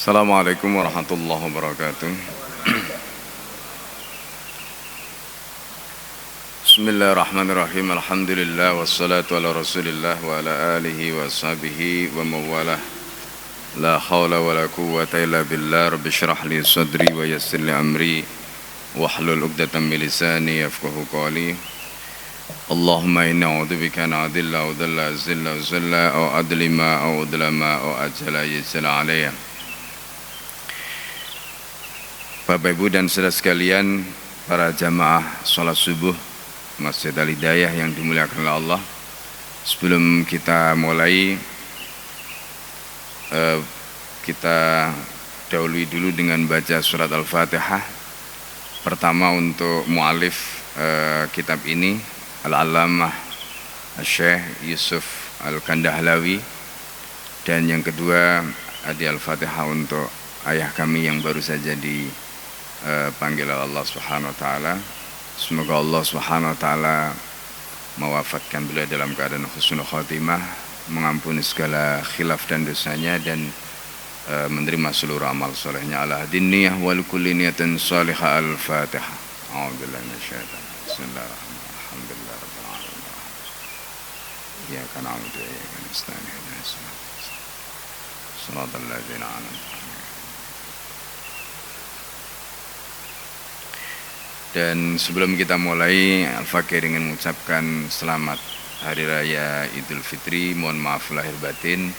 Assalamualaikum warahmatullahi wabarakatuh. Bismillahirrahmanirrahim. Alhamdulillah wassalatu ala Rasulillah wa ala alihi wa sahbihi wa mawalah. La hawla wa la quwwata illa billah. Rabbi shrah li sadri wa yassir li amri wahlul 'uqdatam min lisani yafqahu qawli. Allahumma inna a'udzubika an adilla wa dhalla zilla zalla aw adlima aw udlama aw ajala yajala alayya. Bapak Ibu dan saudara sekalian, para jamaah sholat subuh Masjid Al-Hidayah yang dimuliakan oleh Allah. Sebelum kita mulai, kita dahului dulu dengan baca surat Al-Fatihah. Pertama untuk mu'alif kitab ini, Al-Allamah Syekh Yusuf Al-Kandahlawi. Dan yang kedua, adi Al-Fatihah untuk ayah kami yang baru saja dipanggil Allah Subhanahu wa taala. Semoga Allah Subhanahu wa taala mewafatkan beliau dalam keadaan husnul khatimah, mengampuni segala khilaf dan dosanya, dan menerima seluruh amal solehnya. Ala hadiniyah wal kulli niyatin salihah. Al-Fatihah. A'udzubillahi minasyaitonir rajim. Bismillahirrahmanirrahim. Alhamdulillahi rabbil alamin. Iyyaka na'budu wa iyyaka nasta'in. Ihdinas siratal ladzina an'amta. Dan sebelum kita mulai, Al-Fakir ingin mengucapkan selamat Hari Raya Idul Fitri. Mohon maaf lahir batin.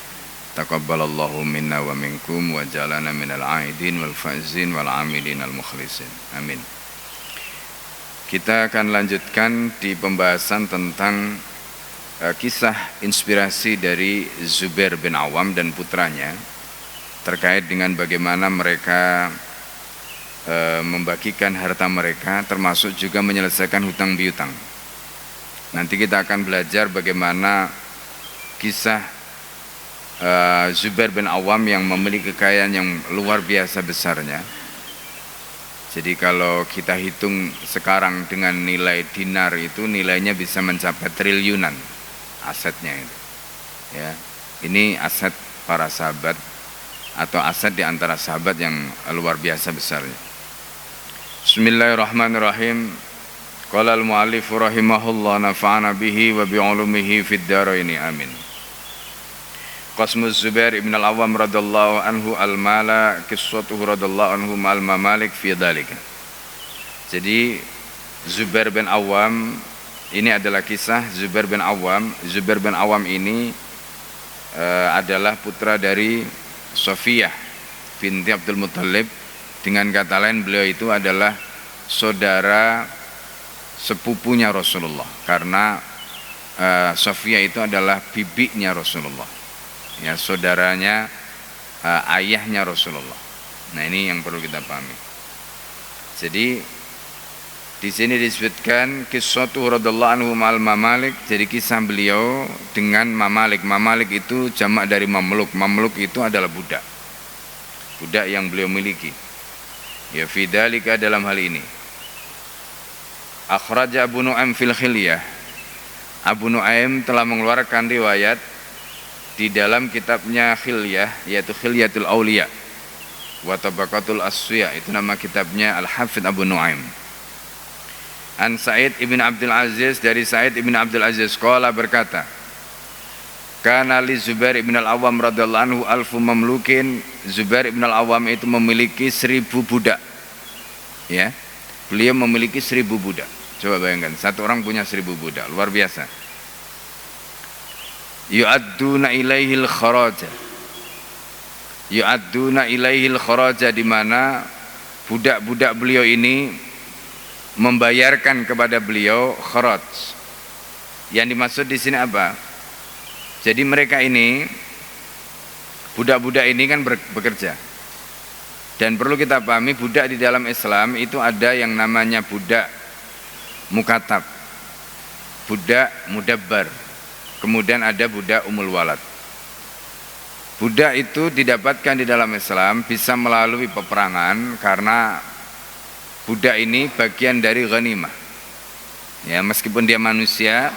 Taqabbalallahu minna wa minkum wa jalana minal aidin wal faizin wal amilin al mukhlisin. Amin. Kita akan lanjutkan di pembahasan tentang kisah inspirasi dari Zubair bin Awam dan putranya terkait dengan bagaimana mereka membagikan harta mereka, termasuk juga menyelesaikan hutang piutang. Nanti kita akan belajar bagaimana kisah Zubair bin Awam yang memiliki kekayaan yang luar biasa besarnya. Jadi kalau kita hitung sekarang dengan nilai dinar itu, nilainya bisa mencapai triliunan asetnya itu. Ya, ini aset para sahabat atau aset di antara sahabat yang luar biasa besarnya. Bismillahirrahmanirrahim. Qala al-mu'allif rahimahullah nafa'ana bihi wa bi'ulumihi fid dharaini amin. Qasmu Zubair ibn al-Awwam radhiyallahu anhu al-mala qissatuhu radhiyallahu anhu ma'al mamalik fi dzalika. Jadi Zubair bin Awwam ini adalah kisah Zubair bin Awwam. Zubair bin Awwam ini adalah putra dari Sofiyah binti Abdul Muttalib. Dengan kata lain, beliau itu adalah saudara sepupunya Rasulullah, karena Sofiyah itu adalah bibinya Rasulullah, ya, saudaranya ayahnya Rasulullah. Nah, ini yang perlu kita pahami. Jadi di sini disebutkan qissatu radhiyallahu anhu ma'al mamalik. Jadi kisah beliau dengan mamalik. Mamalik itu jamak dari mamluk. Mamluk itu adalah budak. Budak yang beliau miliki. Ya, fi dzalika, dalam hal ini. Akhraja Abu Nu'aim fil Khilyah. Abu Nu'aim telah mengeluarkan riwayat di dalam kitabnya Khilyah, yaitu Khilyatul Auliya wa Tabaqatul Asfiya. Itu nama kitabnya Al-Hafidz Abu Nu'aim. An Sa'id ibn Abdul Aziz, dari Sa'id ibn Abdul Aziz qala, berkata, kana li Zubair ibn al-Awwam radhiyallahu anhu alfu mamlukin. Zubair ibn al-Awwam itu memiliki 1000 budak. Ya, beliau memiliki 1000 budak. Coba bayangkan, satu orang punya 1000 budak, luar biasa. Yu'adduna ilaihil kharaja. Yu'adduna ilaihil kharaja, di mana budak-budak beliau ini membayarkan kepada beliau kharaj. Yang dimaksud di sini apa? Jadi mereka ini, budak-budak ini kan bekerja. Dan perlu kita pahami, budak di dalam Islam itu ada yang namanya budak mukatab, budak mudabbar, kemudian ada budak umul walad. Budak itu didapatkan di dalam Islam bisa melalui peperangan, karena budak ini bagian dari ghanimah. Ya, meskipun dia manusia,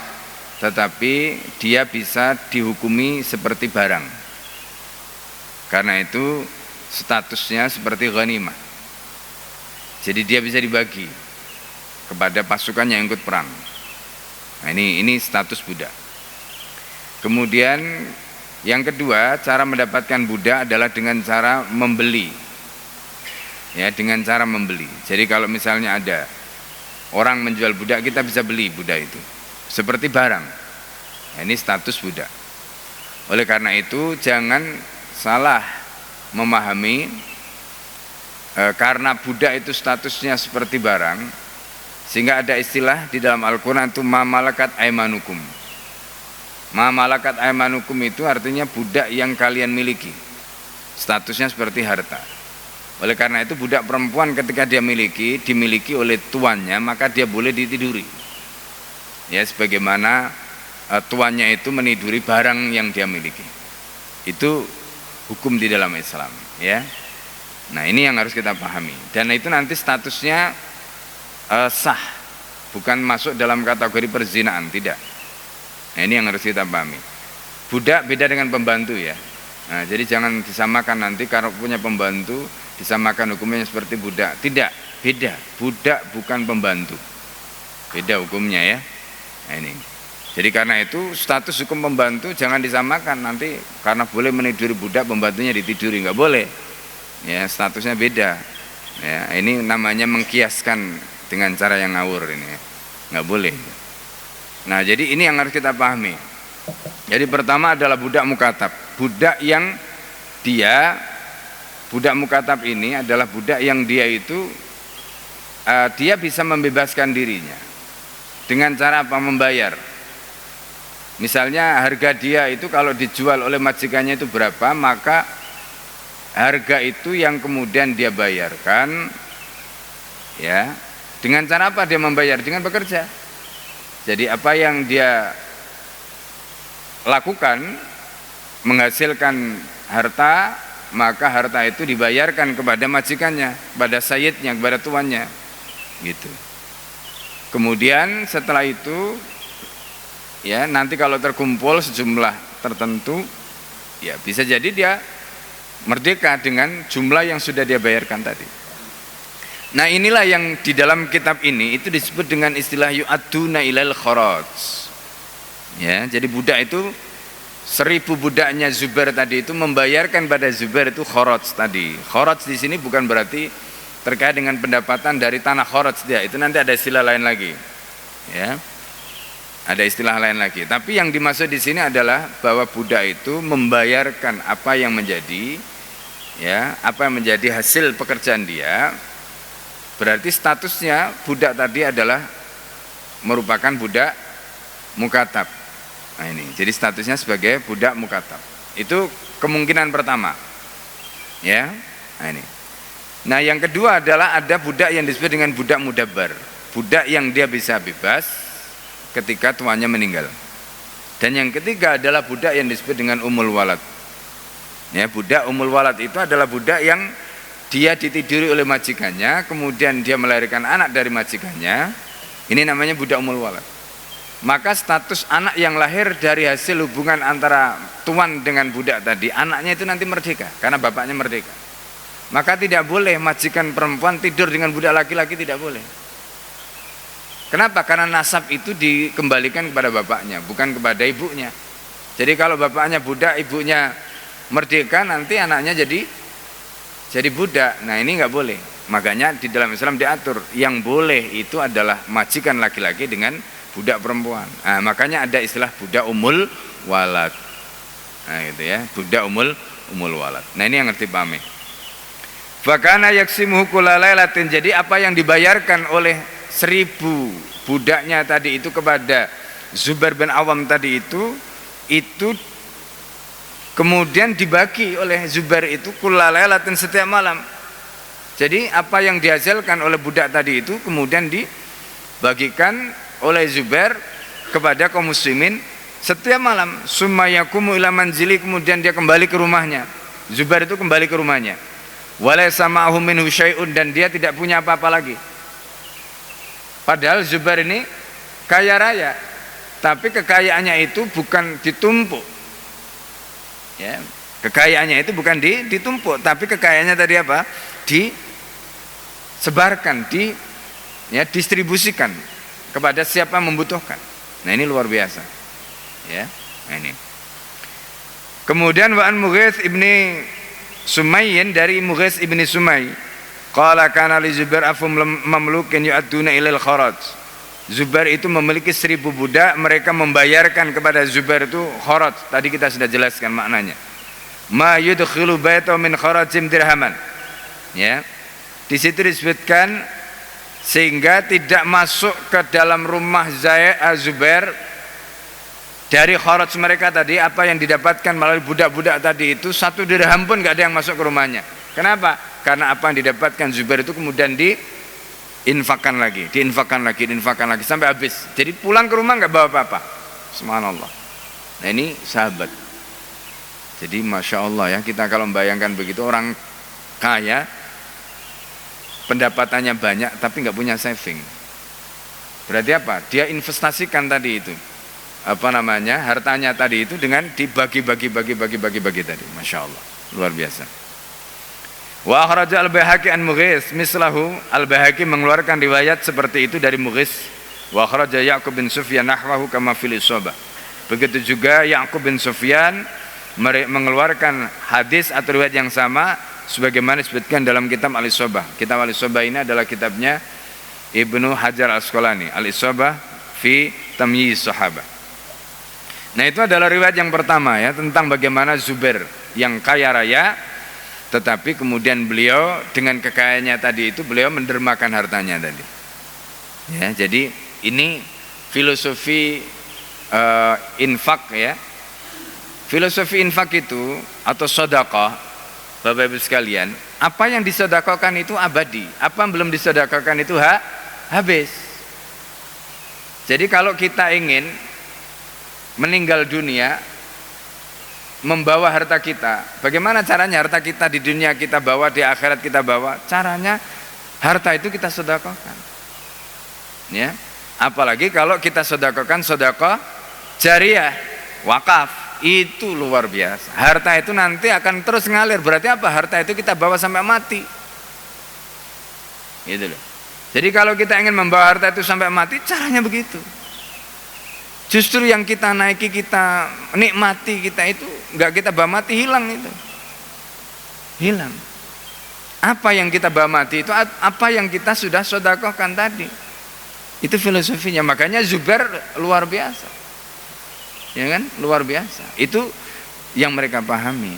tetapi dia bisa dihukumi seperti barang. Karena itu statusnya seperti ghanimah. Jadi dia bisa dibagi kepada pasukan yang ikut perang. Nah, ini status budak. Kemudian yang kedua, cara mendapatkan budak adalah dengan cara membeli. Ya, dengan cara membeli. Jadi kalau misalnya ada orang menjual budak, kita bisa beli budak itu seperti barang. Nah, ini status budak. Oleh karena itu jangan salah memahami karena budak itu statusnya seperti barang, sehingga ada istilah di dalam Al-Quran itu ma malakat aimanukum. Ma malakat aimanukum itu artinya budak yang kalian miliki, statusnya seperti harta. Oleh karena itu budak perempuan ketika dia dimiliki oleh tuannya, maka dia boleh ditiduri. Ya, sebagaimana tuannya itu meniduri barang yang dia miliki. Itu hukum di dalam Islam, ya. Nah, ini yang harus kita pahami. Dan itu nanti statusnya sah, bukan masuk dalam kategori perzinaan, tidak. Nah, ini yang harus kita pahami. Budak beda dengan pembantu, ya. Nah, jadi jangan disamakan nanti kalau punya pembantu disamakan hukumnya seperti budak. Tidak, beda. Budak bukan pembantu. Beda hukumnya, ya. Nah, ini. Jadi karena itu status hukum pembantu jangan disamakan nanti karena boleh meniduri budak, pembantunya ditiduri, nggak boleh. Ya, statusnya beda. Ya, ini namanya mengkiaskan dengan cara yang ngawur ini, ya. Nggak boleh. Nah, jadi ini yang harus kita pahami. Jadi pertama adalah budak mukatab. Budak mukatab ini adalah budak yang dia itu dia bisa membebaskan dirinya. Dengan cara apa? Membayar. Misalnya harga dia itu kalau dijual oleh majikannya itu berapa, maka harga itu yang kemudian dia bayarkan, ya. Dengan cara apa dia membayar? Dengan bekerja. Jadi apa yang dia lakukan menghasilkan harta, maka harta itu dibayarkan kepada majikannya, kepada sayyidnya, kepada tuannya, gitu. Kemudian setelah itu, ya, nanti kalau terkumpul sejumlah tertentu, ya bisa jadi dia merdeka dengan jumlah yang sudah dia bayarkan tadi. Nah, inilah yang di dalam kitab ini itu disebut dengan istilah yu'adduna ilal kharaj. Ya, jadi budak itu 1000 budaknya Zubair tadi itu membayarkan pada Zubair itu kharaj tadi. Kharaj di sini bukan berarti terkait dengan pendapatan dari tanah kharaj dia. Itu nanti ada istilah lain lagi. Ya. Ada istilah lain lagi. Tapi yang dimaksud di sini adalah bahwa budak itu membayarkan apa yang menjadi, ya, apa yang menjadi hasil pekerjaan dia. Berarti statusnya budak tadi adalah merupakan budak mukatab. Nah, ini. Jadi statusnya sebagai budak mukatab. Itu kemungkinan pertama. Ya. Nah, ini. Nah, yang kedua adalah ada budak yang disebut dengan budak mudabbar. Budak yang dia bisa bebas ketika tuannya meninggal. Dan yang ketiga adalah budak yang disebut dengan umul walad. Ya, budak umul walad itu adalah budak yang dia ditiduri oleh majikannya, kemudian dia melahirkan anak dari majikannya. Ini namanya budak umul walad. Maka status anak yang lahir dari hasil hubungan antara tuan dengan budak tadi, anaknya itu nanti merdeka karena bapaknya merdeka. Maka tidak boleh majikan perempuan tidur dengan budak laki-laki, tidak boleh. Kenapa? Karena nasab itu dikembalikan kepada bapaknya, bukan kepada ibunya. Jadi kalau bapaknya budak, ibunya merdeka, nanti anaknya jadi budak. Nah, ini nggak boleh. Makanya di dalam Islam diatur yang boleh itu adalah majikan laki-laki dengan budak perempuan. Nah, makanya ada istilah budak umul walad. Nah, gitu ya, budak umul walad. Nah, ini yang ngerti pahami. Fakana yaksimuhu kulalailatin. Jadi apa yang dibayarkan oleh 1000 budaknya tadi itu kepada Zubair bin Awam tadi itu kemudian dibagi oleh Zubair itu kulalailatin setiap malam. Jadi apa yang dihasilkan oleh budak tadi itu kemudian dibagikan oleh Zubair kepada kaum muslimin setiap malam. Summa yakumu ila manzili, kemudian dia kembali ke rumahnya. Zubair itu kembali ke rumahnya. Walaysa ma'ahu minhu syai'un, dan dia tidak punya apa-apa lagi. Padahal Zubair ini kaya raya, tapi kekayaannya itu bukan ditumpuk. Ya, Kekayaannya itu bukan ditumpuk, tapi kekayaannya tadi apa? Disebarkan, distribusikan kepada siapa membutuhkan. Nah, ini luar biasa. Ya, nah ini. Kemudian wa an Mughits ibni Sumayyin, dari Mughits ibni Sumay, qala kana li Zubair afum mamlukin yu'adduna ilal kharaj. Zubair itu memiliki 1000 budak, mereka membayarkan kepada Zubair itu kharaj. Tadi kita sudah jelaskan maknanya. Ma yudkhilu baita min kharajim dirhaman. Ya. Di situ disebutkan sehingga tidak masuk ke dalam rumah Zubair dari kharaj mereka tadi, apa yang didapatkan melalui budak-budak tadi itu 1 dirham pun enggak ada yang masuk ke rumahnya. Kenapa? Karena apa yang didapatkan Zubair itu kemudian diinfakkan lagi sampai habis. Jadi pulang ke rumah enggak bawa apa-apa. Subhanallah. Nah, ini sahabat. Jadi Masya Allah ya, kita kalau membayangkan begitu, orang kaya pendapatannya banyak tapi nggak punya saving. Berarti apa? Dia investasikan tadi itu, hartanya tadi itu dengan dibagi tadi. Masya Allah, luar biasa. Wa akhraja al-Baihaqi an Mughits mislahu. Al-Baihaqi mengeluarkan riwayat seperti itu dari Mughits. Wa akhraja Ya'qub bin Sufyan nahwahu kama fil Isabah. Begitu juga Ya'qub bin Sufyan mengeluarkan hadis atau riwayat yang sama sebagaimana disebutkan dalam kitab Al-Isabah. Kitab Al-Isabah ini adalah kitabnya Ibnu Hajar Al-Asqalani, Al-Isabah fi Tamyiz Sahabah. Nah, itu adalah riwayat yang pertama ya, tentang bagaimana Zubair yang kaya raya, tetapi kemudian beliau dengan kekayaannya tadi itu beliau mendermakan hartanya tadi. Ya, jadi ini filosofi infak ya. Filosofi infak itu atau sedekah, Bapak Ibu sekalian, apa yang disedekahkan itu abadi, apa yang belum disedekahkan itu habis. Jadi kalau kita ingin meninggal dunia membawa harta kita, bagaimana caranya harta kita di dunia kita bawa, di akhirat kita bawa? Caranya harta itu kita sedekahkan. Ya. Apalagi kalau kita sedekahkan sedekah jariyah, wakaf. Itu luar biasa. Harta itu nanti akan terus ngalir. Berarti apa? Harta itu kita bawa sampai mati. Gitu loh. Jadi kalau kita ingin membawa harta itu sampai mati, caranya begitu. Justru yang kita naiki, kita nikmati, kita itu enggak kita bawa mati, hilang itu. Hilang. Apa yang kita bawa mati itu apa yang kita sudah sedekahkan tadi. Itu filosofinya. Makanya Zubair luar biasa. Ya kan, luar biasa. Itu yang mereka pahami.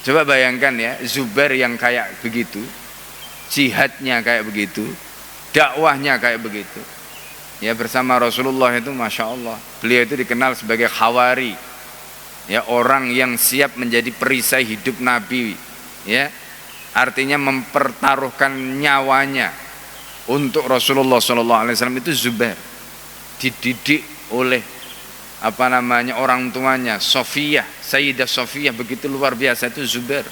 Coba bayangkan ya, Zubair yang kayak begitu, jihadnya kayak begitu, dakwahnya kayak begitu. Ya, bersama Rasulullah itu Masya Allah, beliau itu dikenal sebagai khawari. Ya, orang yang siap menjadi perisai hidup Nabi. Ya, artinya mempertaruhkan nyawanya untuk Rasulullah SAW. Itu Zubair. Dididik oleh orang tuanya, Sofiyah, Sayyidah Sofiyah, begitu luar biasa itu Zubair.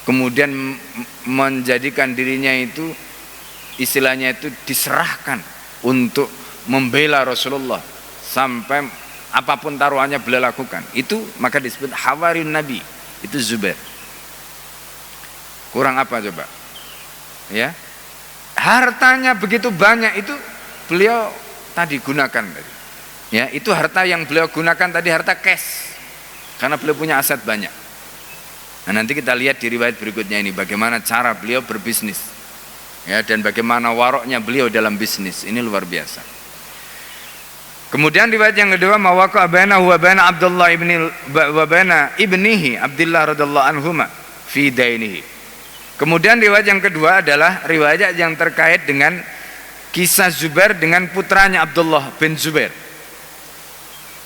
Kemudian menjadikan dirinya itu istilahnya itu diserahkan untuk membela Rasulullah sampai apapun taruhannya beliau lakukan. Itu maka disebut Hawariyun Nabi. Itu Zubair. Kurang apa coba? Ya. Hartanya begitu banyak itu beliau tadi gunakan tadi. Ya, itu harta yang beliau gunakan tadi harta cash. Karena beliau punya aset banyak. Nah, nanti kita lihat di riwayat berikutnya ini bagaimana cara beliau berbisnis. Ya, dan bagaimana waroknya beliau dalam bisnis. Ini luar biasa. Kemudian riwayat yang kedua, mawaqa bainahu wa baina Abdullah ibnihi Abdullah radhiyallahu anhuma fi dainihi. Kemudian riwayat yang kedua adalah riwayat yang terkait dengan kisah Zubair dengan putranya Abdullah bin Zubair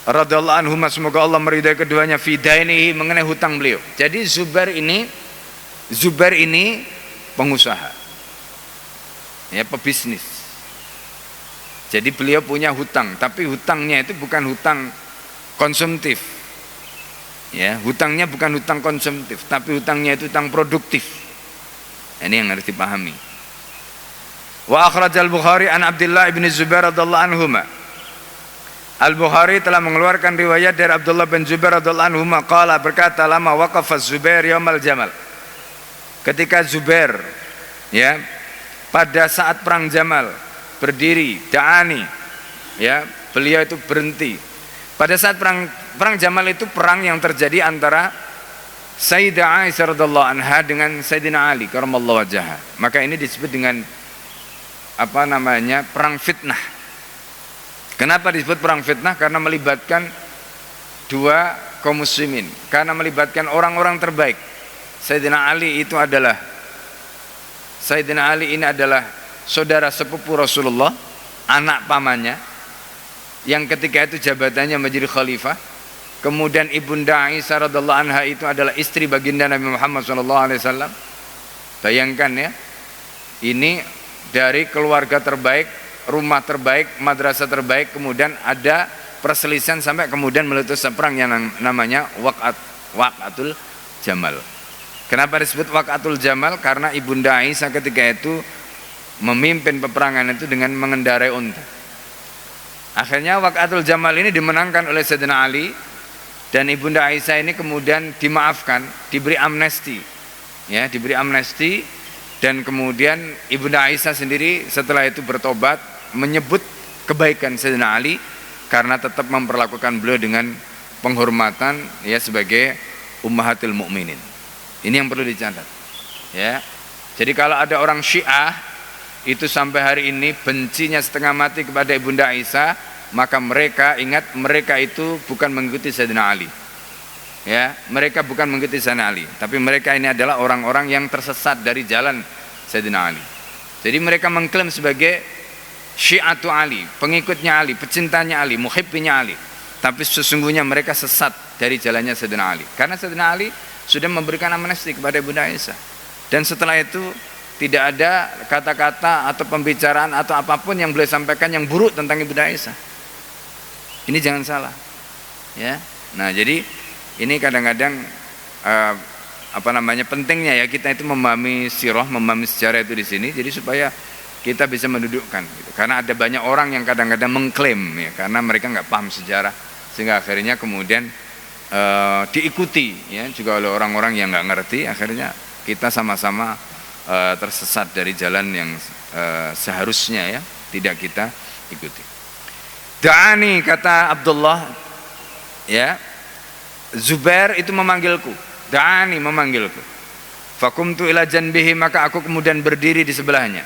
radhiyallahu anhu, semoga Allah meridai keduanya, fi dainihi, mengenai hutang beliau. Jadi Zubair ini pengusaha. Ya, pebisnis. Jadi beliau punya hutang, tapi hutangnya itu bukan hutang konsumtif. Ya, hutangnya bukan hutang konsumtif, tapi hutangnya itu hutang produktif. Ini yang harus dipahami. Wa akhrajal Bukhari an Abdullah ibn Zubair radhiyallahu anhuma Al-Bukhari telah mengeluarkan riwayat dari Abdullah bin Zubair radhiyallahu anhu qala, berkata, lama waqafa Zubair yaumal Jamal. Ketika Zubair ya pada saat perang Jamal berdiri, da'ani ya, beliau itu berhenti. Pada saat perang Jamal itu perang yang terjadi antara Sayyidah Aisyah radhiyallahu anha dengan Sayyidina Ali karramallahu wajhaha. Maka ini disebut dengan apa namanya? Perang fitnah. Kenapa disebut perang fitnah? Karena melibatkan dua kaum muslimin, karena melibatkan orang-orang terbaik. Sayyidina Ali ini adalah saudara sepupu Rasulullah, anak pamannya, yang ketika itu jabatannya menjadi khalifah. Kemudian ibunda Aisyah radhiyallahu anha itu adalah istri baginda Nabi Muhammad SAW. Bayangkan ya, ini dari keluarga terbaik, rumah terbaik, madrasah terbaik, kemudian ada perselisihan sampai kemudian meletus perang yang namanya Waqatul Jamal. Kenapa disebut Waqatul Jamal? Karena ibunda Aisyah ketika itu memimpin peperangan itu dengan mengendarai unta. Akhirnya Waqatul Jamal ini dimenangkan oleh Sayyidina Ali, dan ibunda Aisyah ini kemudian dimaafkan, diberi amnesti, ya, diberi amnesti. Dan kemudian ibunda Aisyah sendiri setelah itu bertobat, menyebut kebaikan Sayyidina Ali karena tetap memperlakukan beliau dengan penghormatan ya sebagai ummahatul mukminin. Ini yang perlu dicatat ya. Jadi kalau ada orang Syiah itu sampai hari ini bencinya setengah mati kepada ibunda Aisyah, maka mereka ingat, mereka itu bukan mengikuti Sayyidina Ali ya, mereka bukan mengikuti Sayyidina Ali, tapi mereka ini adalah orang-orang yang tersesat dari jalan Sayyidina Ali. Jadi mereka mengklaim sebagai Syiatu Ali, pengikutnya Ali, pecintanya Ali, muhibbinya Ali, tapi sesungguhnya mereka sesat dari jalannya Sayyidina Ali, karena Sayyidina Ali sudah memberikan amnesti kepada ibunda Aisyah. Dan setelah itu tidak ada kata-kata atau pembicaraan atau apapun yang beliau sampaikan yang buruk tentang ibunda Aisyah. Ini jangan salah ya. Nah, jadi ini kadang-kadang pentingnya ya kita itu memahami sirah, memahami sejarah itu di sini, jadi supaya kita bisa mendudukkan gitu. Karena ada banyak orang yang kadang-kadang mengklaim ya, karena mereka nggak paham sejarah, sehingga akhirnya kemudian diikuti ya juga oleh orang-orang yang nggak ngerti. Akhirnya kita sama-sama tersesat dari jalan yang seharusnya ya tidak kita ikuti. Da'ani, kata Abdullah ya, Zubair itu memanggilku, da'ani, memanggilku. Fakumtu ila janbihi, maka aku kemudian berdiri di sebelahnya.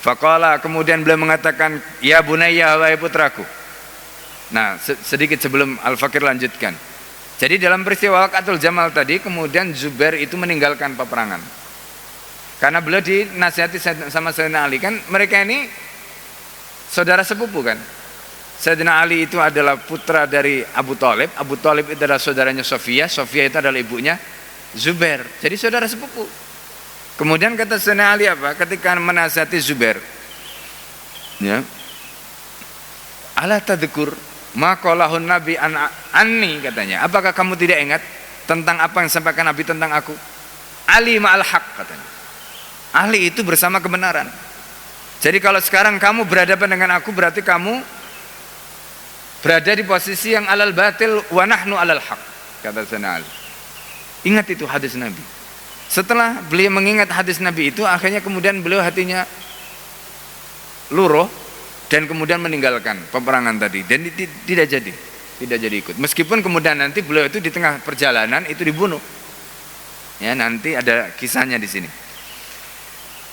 Faqala, kemudian beliau mengatakan, ya bunayya, wahai putraku. Nah, sedikit sebelum Al-Fakir lanjutkan. Jadi dalam peristiwa Waqatul Jamal tadi, kemudian Zubair itu meninggalkan peperangan. Karena beliau dinasihati sama Sayyidina Ali, kan mereka ini saudara sepupu kan. Sayyidina Ali itu adalah putra dari Abu Thalib. Abu Thalib itu adalah saudaranya Sofia. Sofia itu adalah ibunya Zubair. Jadi saudara sepupu. Kemudian kata Sayyidina Ali apa? Ketika menasihati Zubair, ya, ala tadhkur ma qalahun nabi anni, katanya. Apakah kamu tidak ingat tentang apa yang disampaikan Nabi tentang aku? Ali ma'al haq, katanya. Ali itu bersama kebenaran. Jadi kalau sekarang kamu berhadapan dengan aku, berarti kamu berada di posisi yang alal batil wa nahnu alal haq, kata Sayyidina Ali. Ingat itu hadis Nabi. Setelah beliau mengingat hadis Nabi itu, akhirnya kemudian beliau hatinya luruh dan kemudian meninggalkan peperangan tadi, dan tidak jadi ikut. Meskipun kemudian nanti beliau itu di tengah perjalanan itu dibunuh. Ya, nanti ada kisahnya di sini.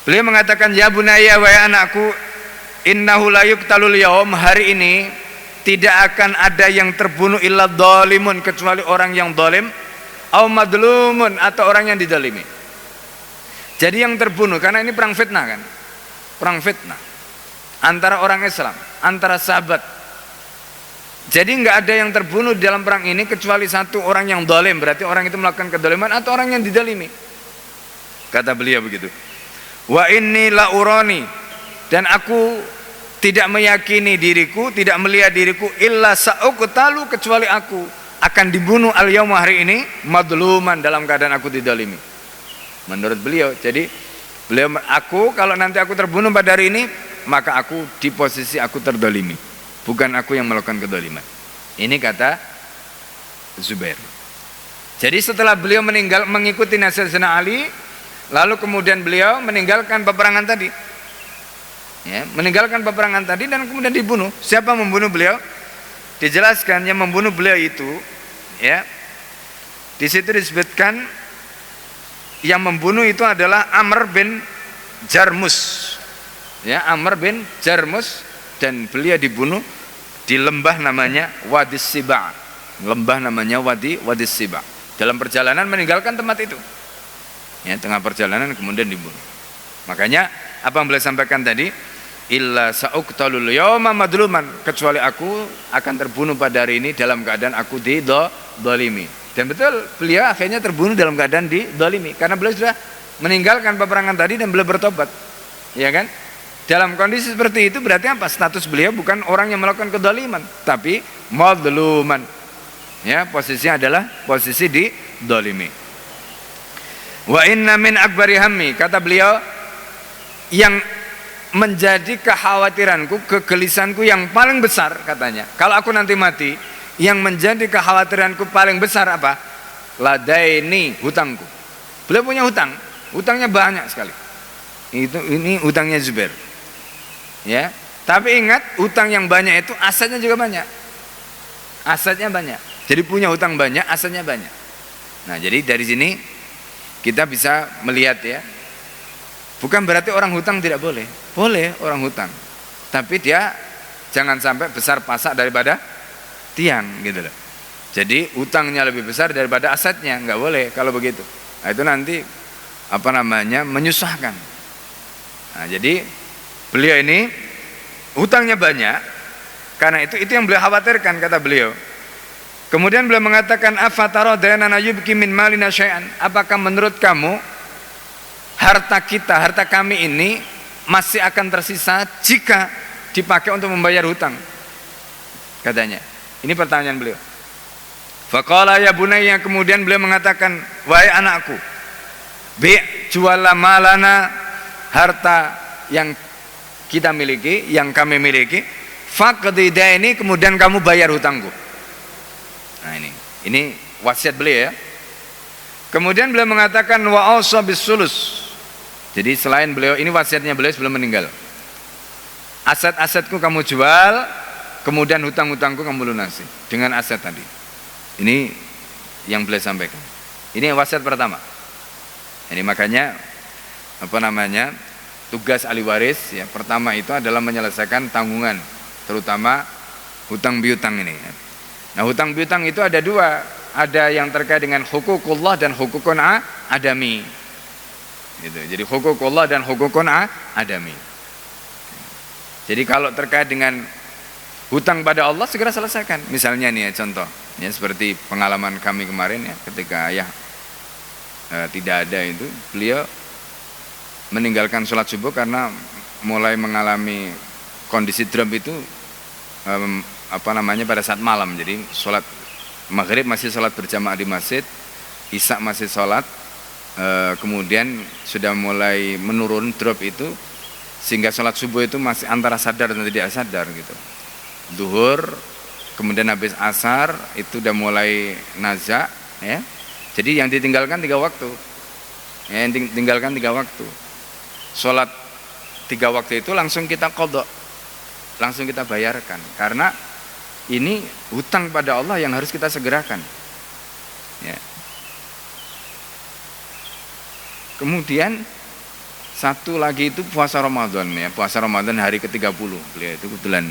Beliau mengatakan, ya bunayya, wahai anakku, innahu la yuqtalul yaum, hari ini tidak akan ada yang terbunuh illa dhalimun, kecuali orang yang zalim, au madlumun, atau orang yang dizalimi. Jadi yang terbunuh, karena ini perang fitnah kan, perang fitnah antara orang Islam, antara sahabat. Jadi nggak ada yang terbunuh di dalam perang ini kecuali satu orang yang zalim, berarti orang itu melakukan kezaliman, atau orang yang dizalimi. Kata beliau begitu. Wa inni la urani, dan aku tidak meyakini diriku, tidak melihat diriku illa sa'uqtalu, kecuali aku akan dibunuh al-yauma, hari ini, madluman, dalam keadaan aku dizalimi. Menurut beliau, jadi beliau, aku kalau nanti aku terbunuh pada hari ini, maka aku di posisi aku terzalimi. bukan aku yang melakukan kedzaliman. Ini kata Zubair. Jadi setelah beliau meninggal mengikuti nasihat Sayyidina Ali, lalu kemudian beliau meninggalkan peperangan tadi. Ya, meninggalkan peperangan tadi dan kemudian dibunuh. Siapa membunuh beliau? Dijelaskan yang membunuh beliau itu, ya. Di situ disebutkan yang membunuh itu adalah Amr bin Jarmus. Ya, Amr bin Jarmus, dan beliau dibunuh di lembah namanya Wadi Siba. Lembah namanya Wadi Siba. Dalam perjalanan meninggalkan tempat itu. Ya, tengah perjalanan kemudian dibunuh. Makanya apa yang beliau sampaikan tadi, illa sa'uqtalul yawma madluman, kecuali aku akan terbunuh pada hari ini dalam keadaan aku didolimi. Dan betul, beliau akhirnya terbunuh dalam keadaan didolimi karena beliau sudah meninggalkan peperangan tadi dan beliau bertobat. Ya kan? Dalam kondisi seperti itu berarti apa? Status beliau bukan orang yang melakukan kedoliman, tapi madluman. Ya, posisinya adalah posisi didolimi. Wa inna min akbari hammi, kata beliau, yang menjadi kekhawatiranku, kegelisahanku yang paling besar, katanya, kalau aku nanti mati, yang menjadi kekhawatiranku paling besar apa? Ladaini, hutangku. Beliau punya hutang, hutangnya banyak sekali. Ini hutangnya Zubair. Ya, tapi ingat, hutang yang banyak itu asetnya juga banyak. Asetnya banyak. Jadi punya hutang banyak, asetnya banyak. Nah, jadi dari sini kita bisa melihat, ya, bukan berarti orang hutang tidak boleh. Boleh orang hutang, tapi dia jangan sampai besar pasak daripada tiang, gitu loh. Jadi hutangnya lebih besar daripada asetnya, nggak boleh kalau begitu. Nah, itu nanti menyusahkan. Nah, jadi beliau ini hutangnya banyak, karena itu yang beliau khawatirkan, kata beliau. Kemudian beliau mengatakan, afatara dayanana yubki min malina syai'an, apakah menurut kamu harta kita, harta kami ini masih akan tersisa jika dipakai untuk membayar hutang? Katanya. Ini pertanyaan beliau. Faqala ya bunayya, kemudian beliau mengatakan, wahai anakku, jualah malana, harta yang kita miliki, yang kami miliki, faqdi daini, kemudian kamu bayar hutangku. Nah, ini wasiat beliau, ya. Kemudian beliau mengatakan wa ausa bisulus. Jadi selain beliau, ini wasiatnya beliau sebelum meninggal. Aset-asetku kamu jual, kemudian hutang-hutangku kamu lunasi dengan aset tadi. Ini yang beliau sampaikan. Ini wasiat pertama. Ini makanya tugas ahli waris, ya, pertama itu adalah menyelesaikan tanggungan, terutama hutang piutang ini, ya. Nah, hutang piutang itu ada dua, ada yang terkait dengan hukukullah dan hukukun adami. Gitu. Jadi hukukullah dan hukukun adami. Jadi kalau terkait dengan hutang pada Allah segera selesaikan. Misalnya nih, ya, contoh, ya, seperti pengalaman kami kemarin, ya, ketika ayah tidak ada itu, beliau meninggalkan sholat subuh karena mulai mengalami kondisi drop itu pada saat malam. Jadi sholat maghrib masih sholat berjamaah di masjid, isya masih sholat, kemudian sudah mulai menurun drop itu, sehingga sholat subuh itu masih antara sadar dan tidak sadar gitu. Duhur, kemudian habis asar itu udah mulai naza, ya. Jadi yang ditinggalkan 3 waktu, ya, yang tinggalkan 3 waktu. Sholat 3 waktu itu langsung kita qadha, langsung kita bayarkan, karena ini hutang pada Allah yang harus kita segerakan, ya. Kemudian satu lagi itu puasa Ramadan, ya, puasa Ramadan hari ke-30. Beliau itu kebetulan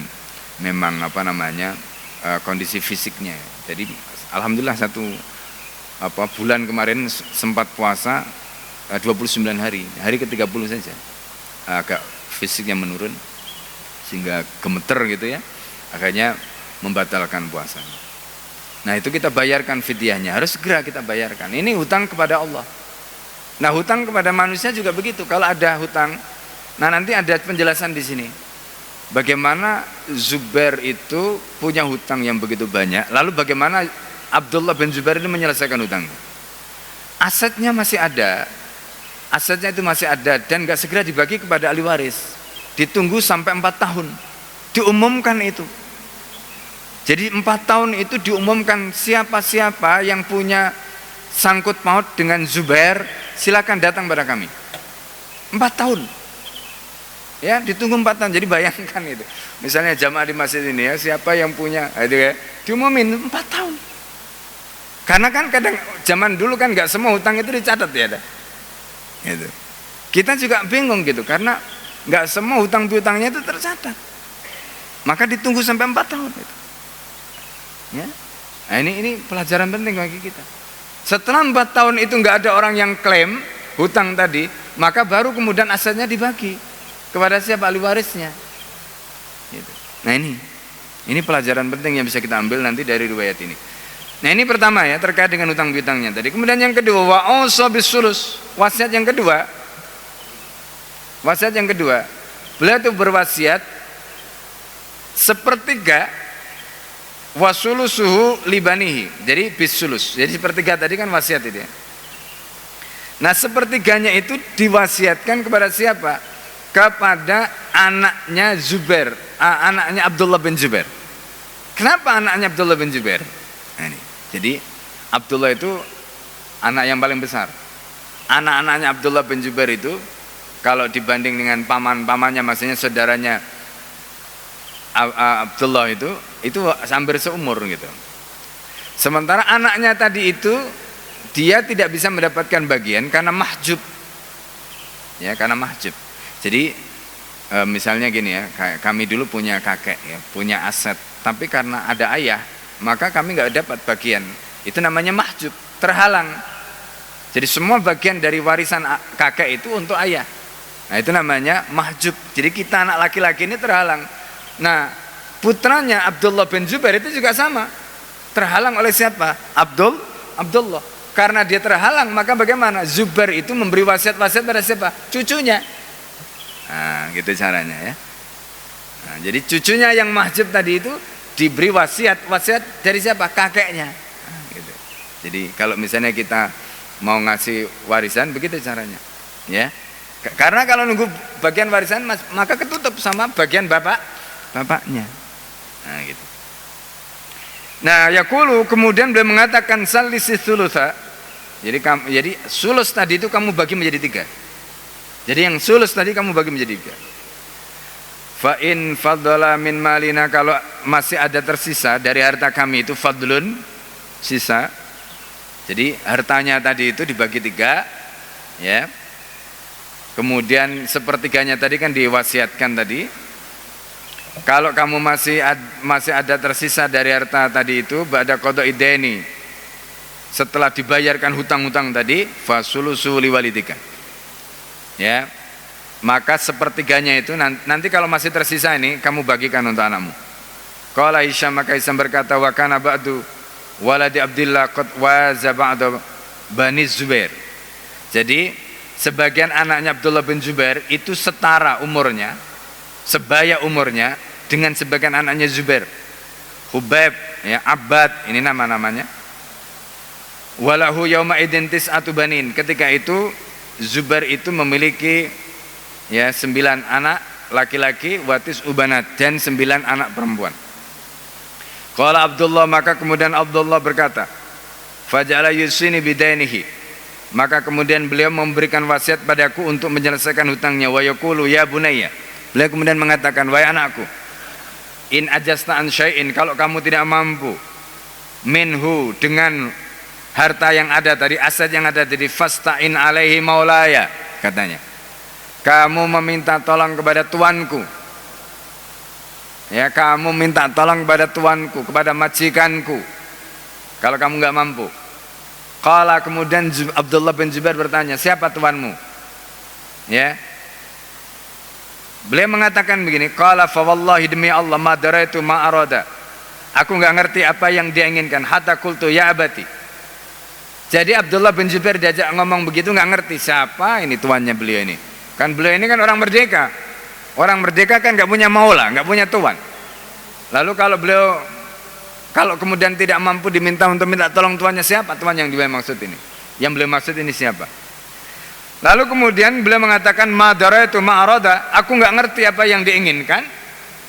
memang kondisi fisiknya. Jadi alhamdulillah bulan kemarin sempat puasa 29 hari, hari ke-30 saja. Agak fisiknya menurun sehingga gemeter gitu, ya. Akhirnya membatalkan puasanya. Nah, itu kita bayarkan fidyahnya, harus segera kita bayarkan. Ini hutang kepada Allah. Nah, hutang kepada manusia juga begitu. Kalau ada hutang, nah nanti ada penjelasan di sini. Bagaimana Zubair itu punya hutang yang begitu banyak, lalu bagaimana Abdullah bin Zubair ini menyelesaikan hutangnya. Asetnya masih ada, asetnya itu masih ada, dan gak segera dibagi kepada ahli waris. Ditunggu sampai 4 tahun, diumumkan itu. Jadi 4 tahun itu diumumkan siapa-siapa yang punya sangkut paut dengan Zubair, silakan datang pada kami. 4 tahun. Ya, ditunggu 4 tahun. Jadi bayangkan itu. Misalnya jamaah di masjid ini ya, siapa yang punya, itu ya, diumumin 4 tahun. Karena kan kadang zaman dulu kan nggak semua hutang itu dicatat ya, gitu. Kita juga bingung gitu karena nggak semua hutang piutangnya itu tercatat. Maka ditunggu sampai 4 tahun itu. Ya. Nah, ini pelajaran penting bagi kita. Setelah 4 tahun itu nggak ada orang yang klaim hutang tadi, maka baru kemudian asetnya dibagi kepada siapa, ahli warisnya. Gitu. Nah ini pelajaran penting yang bisa kita ambil nanti dari riwayat ini. Nah ini pertama ya, terkait dengan hutang piutangnya tadi. Kemudian yang kedua, wa'ausa bisulus, wasiat yang kedua. Wasiat yang kedua, beliau itu berwasiat sepertiga wasulusuhu libanihi. Jadi bisulus. Jadi sepertiga tadi kan wasiat itu ya. Nah sepertiganya itu diwasiatkan kepada siapa? Kepada anaknya Zubair, anaknya Abdullah bin Zubair. Kenapa anaknya Abdullah bin Zubair? Nah, ini. Jadi Abdullah itu anak yang paling besar. Anak-anaknya Abdullah bin Zubair itu kalau dibanding dengan paman-pamannya, maksudnya saudaranya Abdullah itu hampir seumur gitu. Sementara anaknya tadi itu dia tidak bisa mendapatkan bagian karena mahjub. Ya, karena mahjub. Jadi misalnya gini ya, kami dulu punya kakek ya, punya aset, tapi karena ada ayah, maka kami nggak dapat bagian. Itu namanya mahjub, terhalang. Jadi semua bagian dari warisan kakek itu untuk ayah. Nah itu namanya mahjub. Jadi kita anak laki-laki ini terhalang. Nah putranya Abdullah bin Zubair itu juga sama, terhalang oleh siapa? Abdullah. Karena dia terhalang, maka bagaimana? Zubair itu memberi wasiat-wasiat pada siapa? Cucunya. Nah gitu caranya ya. Nah, jadi cucunya yang mahjub tadi itu diberi wasiat dari siapa? Kakeknya. Nah, gitu. Jadi kalau misalnya kita mau ngasih warisan, begitu caranya ya. Karena kalau nunggu bagian warisan maka ketutup sama bagian bapaknya. Nah gitu. Nah yaqulu, kemudian beliau mengatakan salisi sulusa. Jadi sulus tadi itu kamu bagi menjadi 3. Jadi yang sulus tadi kamu bagi menjadi 3. Fa in fadala min malina, kalau masih ada tersisa dari harta kami itu fadlun, sisa. Jadi hartanya tadi itu dibagi 3 ya. Kemudian sepertiganya tadi kan diwasiatkan tadi. Kalau kamu masih ada tersisa dari harta tadi itu ba'da qada'i daini, setelah dibayarkan hutang-hutang tadi, fasulusu liwalidika. Ya. Maka sepertiganya itu nanti kalau masih tersisa ini kamu bagikan untuk anakmu. Qala Hisham, maka Hisham berkata, wa kana ba'du waladi Abdillah qad waza ba'da bani Zubair. Jadi sebagian anaknya Abdullah bin Zubair itu setara umurnya, sebaya umurnya dengan sebagian anaknya Zubair. Hubaib, ya, Abbad, ini nama-namanya. Walahu yauma idin tis'atu banin. Ketika itu Zubair itu memiliki ya 9 anak laki-laki, watis ubanat, dan 9 anak perempuan. Qala Abdullah, maka kemudian Abdullah berkata, faja'ala yusini bidainihi, maka kemudian beliau memberikan wasiat padaku untuk menyelesaikan hutangnya. Wa yaqulu ya bunayya, beliau kemudian mengatakan, wahai anakku, in ajasta an syai'in, kalau kamu tidak mampu minhu, dengan harta yang ada tadi, aset yang ada tadi, fasta'in alaihi maulaya, katanya, kamu meminta tolong kepada tuanku. Ya, kamu minta tolong kepada tuanku, kepada majikanku, kalau kamu nggak mampu. Qala, kemudian Abdullah bin Zubair bertanya, siapa tuanmu? Ya. Beliau mengatakan begini, qala fa wallahi, demi Allah, ma daraitu ma arada, aku nggak ngerti apa yang dia inginkan, hatta qultu ya abati. Jadi Abdullah bin Zubair diajak ngomong begitu nggak ngerti siapa ini tuannya beliau ini. Kan beliau ini kan orang merdeka. Orang merdeka kan nggak punya maula, nggak punya tuan. Lalu kalau kemudian tidak mampu diminta untuk minta tolong tuannya, siapa tuan yang dia maksud ini? Yang beliau maksud ini siapa? Lalu kemudian beliau mengatakan ma daraitu ma arada, aku nggak ngerti apa yang diinginkan.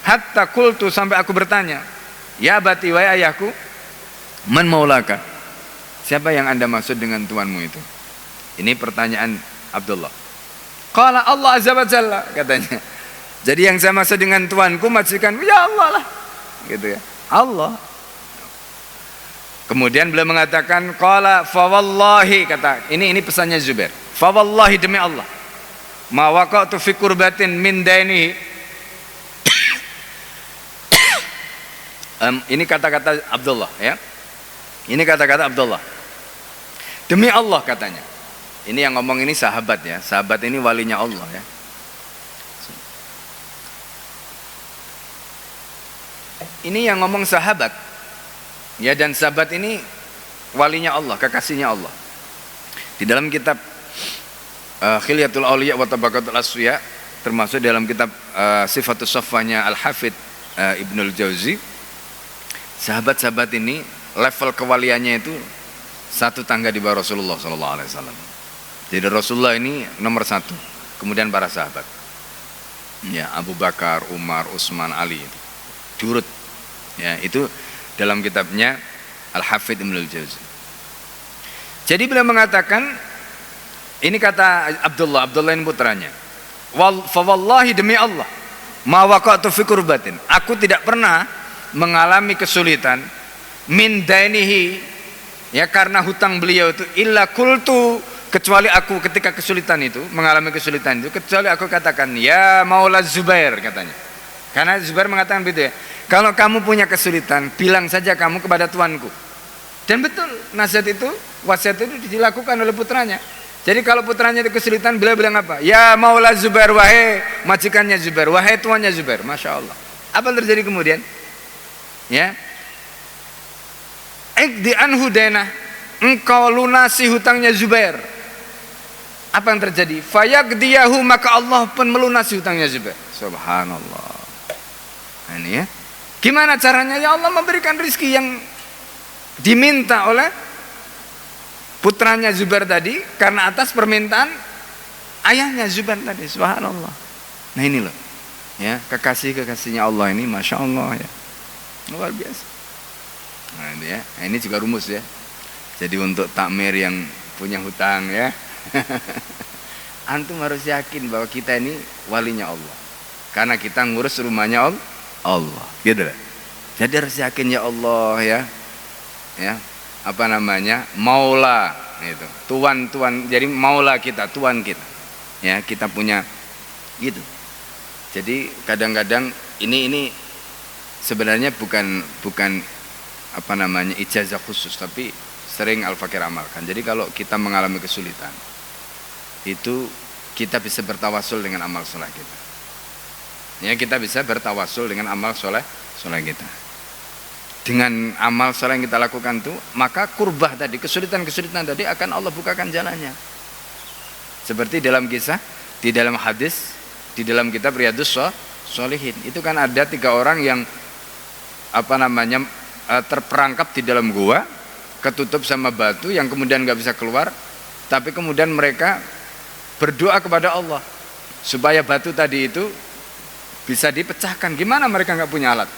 Hatta qultu, sampai aku bertanya, Ya abati, wahai ayahku, man maulaka, siapa yang Anda maksud dengan tuanmu itu? Ini pertanyaan Abdullah. Qala Allah azza wa jalla, katanya. Jadi yang saya maksud dengan tuanku majikan, ya Allah lah, gitu ya, Allah. Kemudian beliau mengatakan, qala fa wallahi, kata, ini pesannya Zubair, fa wallahi, demi Allah, ma waqa'tu fi kurbatin min dainihi. Ini kata-kata Abdullah, ya. Ini kata-kata Abdullah. Demi Allah, katanya. Ini yang ngomong ini sahabat, ya. Sahabat ini walinya Allah, ya. Ini yang ngomong sahabat, ya, dan sahabat ini walinya Allah, kekasihnya Allah. Di dalam kitab Khilyatul Auliya wa Tabaqatul Asfiya, termasuk dalam kitab Sifatus Saffanya Al-Hafidh Ibnul Jauzi, sahabat-sahabat ini level kewaliannya itu satu tangga di bawah Rasulullah SAW. Jadi Rasulullah ini nomor satu, kemudian para sahabat, ya, Abu Bakar, Umar, Utsman, Ali, diurut, ya, itu dalam kitabnya Al-Hafidh Ibnul Jauzi. Jadi beliau mengatakan, ini kata Abdullah ini putranya, fa wallahi, demi Allah, ma waqa'tu fi kurbatin, aku tidak pernah mengalami kesulitan min dainihi, ya, karena hutang beliau itu, illa qultu, kecuali aku ketika kesulitan itu, mengalami kesulitan itu, kecuali aku katakan, ya maula Zubair, katanya. Karena Zubair mengatakan begitu, ya, kalau kamu punya kesulitan, bilang saja kamu kepada tuanku. Dan betul, nasihat itu, wasiat itu dilakukan oleh putranya. Jadi kalau putranya itu kesulitan, beliau bilang apa? Ya maula Zubair, wahai majikannya Zubair, wahai tuannya Zubair. Masya Allah. Apa yang terjadi kemudian? Ya, ikdi anhu dainah, engkau lunasi hutangnya Zubair. Apa yang terjadi? Fayaqdiyahu, maka Allah pun melunasi hutangnya Zubair. Subhanallah. Nah, ini, ya, gimana caranya? Ya Allah memberikan rezeki yang diminta oleh putranya Zubair tadi, karena atas permintaan ayahnya Zubair tadi. Subhanallah. Nah ini loh, ya, kekasihnya Allah ini, masya Allah, ya, luar biasa. Nah ini, ya, ini juga rumus, ya. Jadi untuk takmir yang punya hutang, ya, antum harus yakin bahwa kita ini walinya Allah, karena kita ngurus rumahnya Allah, gitu lah. Jadi harus yakin, ya Allah, ya, apa namanya, maula, itu tuan, jadi maula kita, tuan kita, ya, kita punya gitu. Jadi kadang-kadang ini sebenarnya bukan apa namanya ijazah khusus, tapi sering Al-Fakir amalkan. Jadi kalau kita mengalami kesulitan, itu kita bisa bertawasul dengan amal soleh kita, ya, kita bisa bertawasul dengan amal soleh kita. Dengan amal soleh yang kita lakukan itu, maka kurbah tadi, kesulitan tadi akan Allah bukakan jalannya. Seperti dalam kisah, di dalam hadis, di dalam kitab Riyadhus Shalihin, itu kan ada 3 orang yang apa namanya terperangkap di dalam gua, ketutup sama batu yang kemudian nggak bisa keluar, tapi kemudian mereka berdoa kepada Allah supaya batu tadi itu bisa dipecahkan. Gimana mereka nggak punya alat?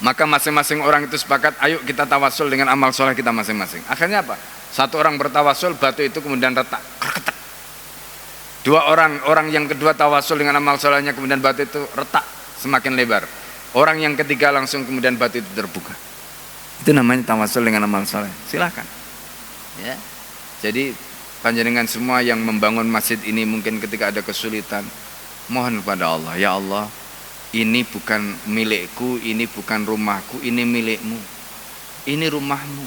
Maka masing-masing orang itu sepakat, ayo kita tawasul dengan amal soleh kita masing-masing. Akhirnya apa? 1 orang bertawasul, batu itu kemudian retak, kerketak. 2 orang yang kedua tawasul dengan amal solehnya, kemudian batu itu retak semakin lebar. Orang yang ketiga langsung kemudian batu itu terbuka. Itu namanya tawasul dengan amal soleh. Silakan, ya. Jadi panjenengan semua yang membangun masjid ini, mungkin ketika ada kesulitan, mohon kepada Allah, ya Allah, ini bukan milikku, ini bukan rumahku, ini milikmu, ini rumahmu,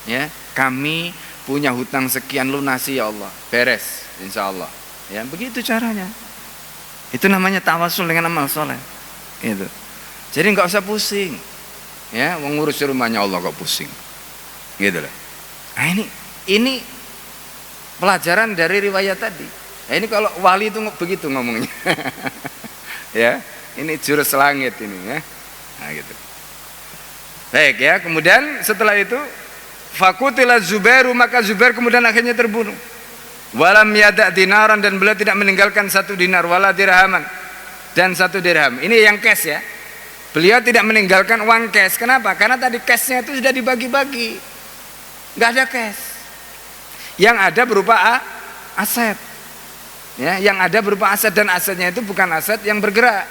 ya, kami punya hutang sekian, lunasi ya Allah, beres, insya Allah, ya, begitu caranya. Itu namanya tawasul dengan amal soleh, itu. Jadi nggak usah pusing, ya, mengurus rumahnya Allah kok pusing, gitu lah. Nah ini pelajaran dari riwayat tadi. Nah, ini kalau wali itu begitu ngomongnya. Ya, ini jurus langit ini, ya. Nah, gitu. Baik, ya, kemudian setelah itu fakutila Zubairu, maka Zubair kemudian akhirnya terbunuh. Walam yada dinaran, dan beliau tidak meninggalkan 1 dinar, wala dirhaman, dan 1 dirham. Ini yang cash, ya. Beliau tidak meninggalkan uang cash. Kenapa? Karena tadi cashnya itu sudah dibagi-bagi, nggak ada cash. Yang ada berupa aset, ya, yang ada berupa aset, dan asetnya itu bukan aset yang bergerak.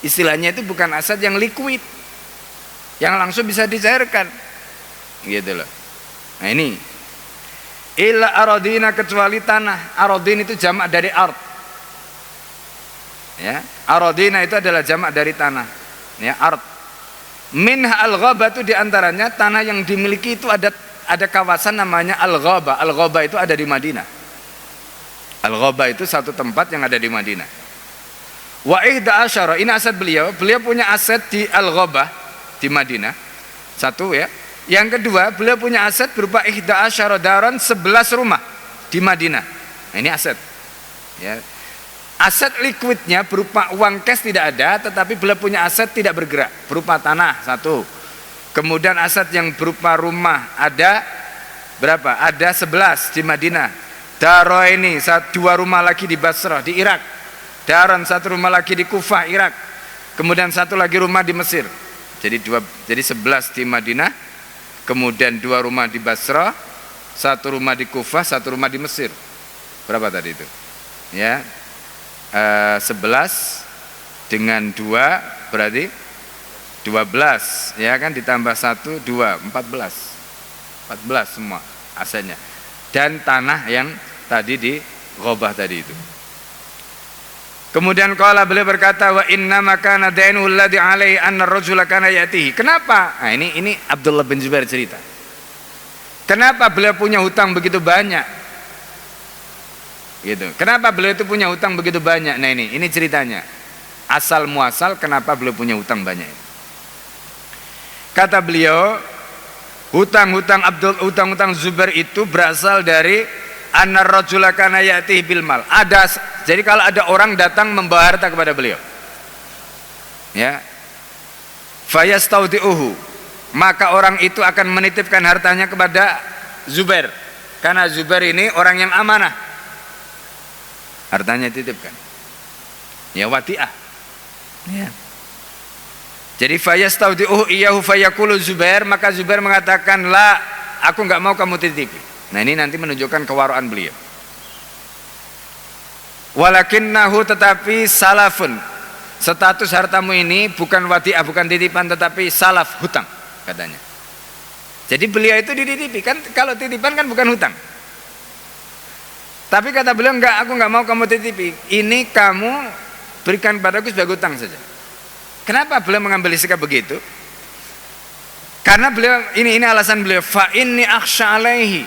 Istilahnya itu bukan aset yang liquid, yang langsung bisa dicairkan, gitu loh. Nah ini, illa aradina, kecuali tanah. Aradin itu jamak dari ard. Ya, aradina itu adalah jamak dari tanah. Ya, ard. Minha al-ghaba, itu diantaranya tanah yang dimiliki itu ada kawasan namanya al-ghaba. Al-ghaba itu ada di Madinah. Al-ghaba itu satu tempat yang ada di Madinah. Wa ihda asyara, ini aset beliau punya aset di al-ghaba di Madinah. Satu ya. Yang kedua, beliau punya aset berupa ihda asyara daran, 11 rumah di Madinah. Nah, ini aset. Ya. Aset liquidnya berupa uang cash tidak ada, tetapi beliau punya aset tidak bergerak berupa tanah satu. Kemudian aset yang berupa rumah ada berapa? Ada 11 di Madinah. Daro ini 2 rumah lagi di Basrah di Irak. Daron 1 rumah lagi di Kufah Irak. Kemudian 1 lagi rumah di Mesir. Jadi 11 di Madinah. Kemudian 2 rumah di Basrah, 1 rumah di Kufah, 1 rumah di Mesir. Berapa tadi itu? Ya. 11 dengan 2 berarti 12, ya kan, ditambah 1 2 14 semua asetnya, dan tanah yang tadi di ghobah tadi itu. Kemudian qala, beliau berkata, wa inna makana dainu alladhi alaihi anna ar-rajula kana yatihi. Kenapa? Nah, ini Abdullah bin Zubair cerita. Kenapa beliau punya hutang begitu banyak? Gitu. Kenapa beliau itu punya hutang begitu banyak? Nah, ini ceritanya. Asal muasal kenapa beliau punya hutang banyak. Kata beliau, hutang-hutang Zubair itu berasal dari anar rajula kana ya'tihi bil mal. Jadi kalau ada orang datang membawa harta kepada beliau, ya, fayastaudiuhu, maka orang itu akan menitipkan hartanya kepada Zubair, karena Zubair ini orang yang amanah. Hartanya dititipkan, ya, wati'ah, ya. Jadi fayastaudiuhu iyahu fayaqulu Zubair, maka Zubair mengatakan, la, aku nggak mau kamu titipi. Nah, ini nanti menunjukkan kewaraan beliau. Walakinnahu, tetapi salafun, status hartamu ini bukan wati'ah, bukan titipan, tetapi salaf, hutang, katanya. Jadi beliau itu dititipi, kan kalau titipan kan bukan hutang. Tapi kata beliau, enggak, aku enggak mau kamu titipi, ini kamu berikan padaku sebagai hutang saja. Kenapa beliau mengambil sikap begitu? Karena beliau, ini alasan beliau, fa inni akhsha alaihi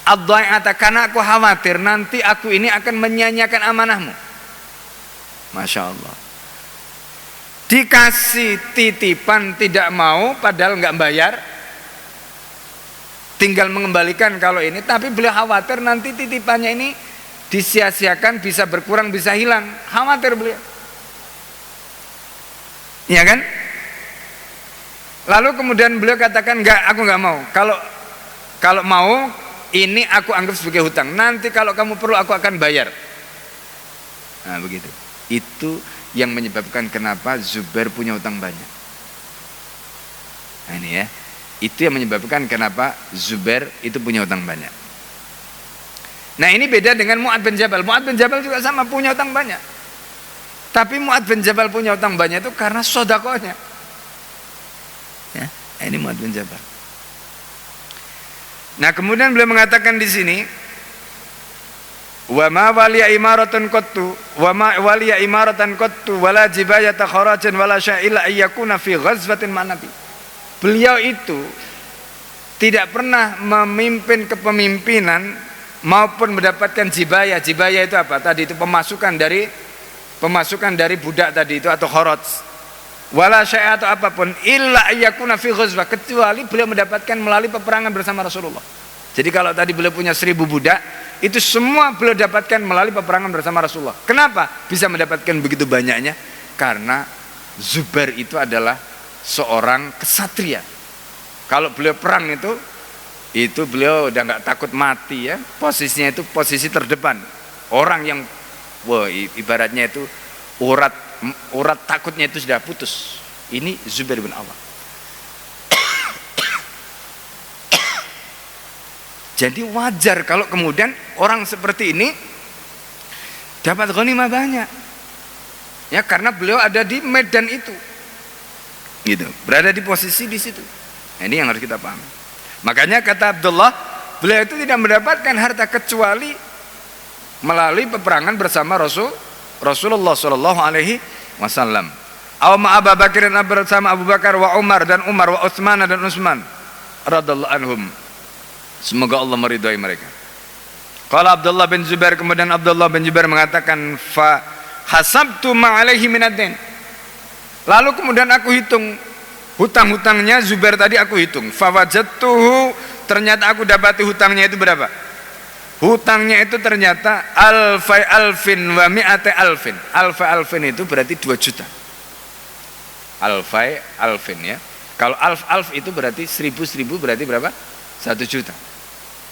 ad-dhai'ata, karena aku khawatir nanti aku ini akan menyia-nyiakan amanahmu. Masya Allah. Dikasih titipan tidak mau, padahal enggak bayar, tinggal mengembalikan kalau ini, tapi beliau khawatir nanti titipannya ini disia-siakan, bisa berkurang, bisa hilang, khawatir beliau, ya kan? Lalu kemudian beliau katakan, enggak, aku enggak mau. Kalau mau, ini aku anggap sebagai hutang, nanti kalau kamu perlu aku akan bayar. Nah, begitu. Itu yang menyebabkan kenapa Zubair punya hutang banyak. Nah, ini ya, itu yang menyebabkan kenapa Zubair itu punya hutang banyak. Nah, ini beda dengan Mu'ad bin Jabal. Mu'ad bin Jabal juga sama, punya hutang banyak. Tapi Mu'ad bin Jabal punya hutang banyak itu karena sodakohnya. Ya, ini Mu'ad bin Jabal. Nah, kemudian beliau mengatakan di sini, wa ma waliya imaratan qattu wala jibayata kharajan wala sya'ila ayyakuna fi ghazwatin ma'nabi. Beliau itu tidak pernah memimpin kepemimpinan maupun mendapatkan jibayah. Jibayah itu apa? Tadi itu pemasukan dari budak tadi itu, atau kharaj. Wala syai' atau apapun illa ayyakuna fi ghazwah, kecuali beliau mendapatkan melalui peperangan bersama Rasulullah. Jadi kalau tadi beliau punya 1000 budak, itu semua beliau dapatkan melalui peperangan bersama Rasulullah. Kenapa bisa mendapatkan begitu banyaknya? Karena Zubair itu adalah seorang kesatria. Kalau beliau perang itu beliau udah nggak takut mati, ya. Posisinya itu posisi terdepan. Orang yang, wah, ibaratnya itu urat takutnya itu sudah putus. Ini Zubair bin Awam. Jadi wajar kalau kemudian orang seperti ini dapat ghanimah banyak. Ya, karena beliau ada di medan itu. Gitu, berada di posisi di situ. Nah, ini yang harus kita pahami. Makanya kata Abdullah, beliau itu tidak mendapatkan harta kecuali melalui peperangan bersama Rasulullah sallallahu alaihi wasallam. Aw ma Abu Bakar dan bersama Abu Bakar wa Umar dan Umar wa Utsman dan Utsman radhiyallahu anhum. Semoga Allah meridhai mereka. Qala Abdullah bin Zubair, kemudian Abdullah bin Zubair mengatakan fa hasabtu ma alaihi minad-dain. Lalu kemudian aku hitung hutang-hutangnya Zubair tadi, aku hitung. Fa wajadtuhu, ternyata aku dapati hutangnya itu berapa? Hutangnya itu ternyata alfai alfin wa mi'ati alfin. Alfai alfin itu berarti 2 juta. Alfai alfin ya. Kalau alf itu berarti 1000 berarti berapa? 1 juta.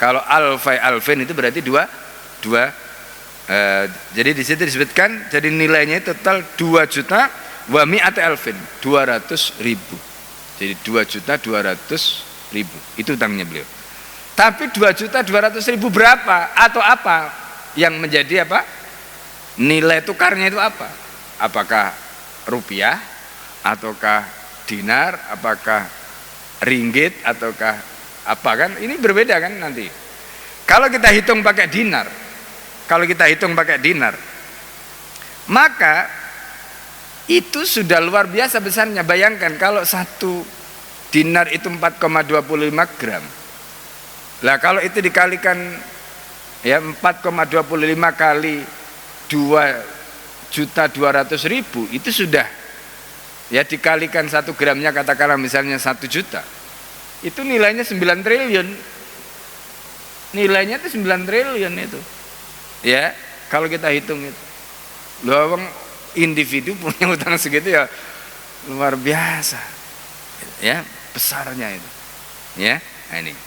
Kalau alfai alfin itu berarti jadi di situ disebutkan, jadi nilainya total 2 juta wa mi'ati alfin, 200.000. Jadi 2.200.000 itu utangnya beliau. Tapi 2.200.000 berapa atau apa yang menjadi apa? Nilai tukarnya itu apa? Apakah rupiah ataukah dinar, apakah ringgit ataukah apa, kan ini berbeda kan nanti. Kalau kita hitung pakai dinar, maka itu sudah luar biasa besarnya. Bayangkan kalau 1 dinar itu 4,25 gram. Lah kalau itu dikalikan ya 4,25 kali 2.200.000 itu sudah ya dikalikan 1 gramnya katakanlah misalnya 1 juta. Itu nilainya 9 triliun. Nilainya itu 9 triliun itu. Ya, kalau kita hitung itu. Loh, individu punya utang segitu ya luar biasa. Ya, besarnya itu. Ya, nah ini.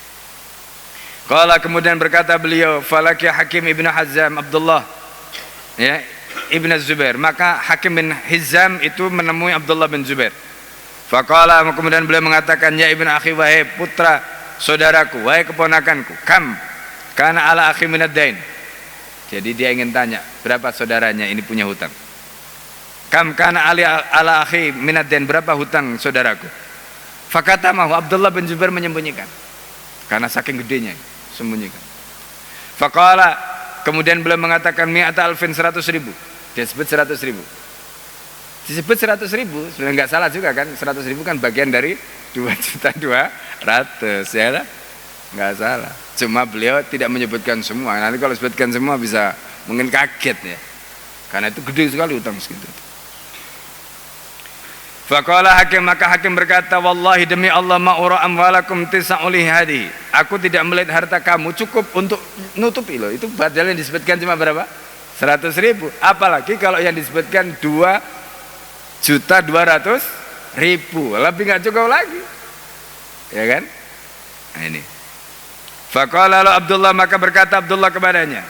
Qala, kemudian berkata beliau, falaki Hakim ibn Hizam Abdullah. Ya, Ibn Zubair. Maka Hakim bin Hizam itu menemui Abdullah bin Zubair. Faqala, kemudian beliau mengatakan, ya ibn akhi, wahai putra saudaraku, wahai keponakanku, kam kana ala akhi minad-dain. Jadi dia ingin tanya, berapa saudaranya ini punya hutang? Kam kana ala akhi minad-dain, berapa hutang saudaraku? Fakatamahu, Abdullah bin Zubair menyembunyikan. Karena saking gedenya, sembunyikan. Faqala, kemudian beliau mengatakan mi'ata alfin, 100.000. Dia sebut 100.000. Disebut 100.000, sebenarnya nggak salah juga kan, 100.000 kan bagian dari 2.200.000 ya, nggak salah. Cuma beliau tidak menyebutkan semua. Nanti kalau sebutkan semua bisa mungkin kaget ya, karena itu gede sekali utang segitu. Faqala Hakim, maka Hakim berkata, wallahi demi Allah, ma'ura amwalakum tisa'uli hadi, aku tidak melihat harta kamu cukup untuk nutupi loh. Itu padahal yang disebutkan cuma berapa? 100.000. Apalagi kalau yang disebutkan 2.200.000, lebih nggak cukup lagi, ya kan? Nah ini. Faqala lalu Abdullah, maka berkata Abdullah kepadanya,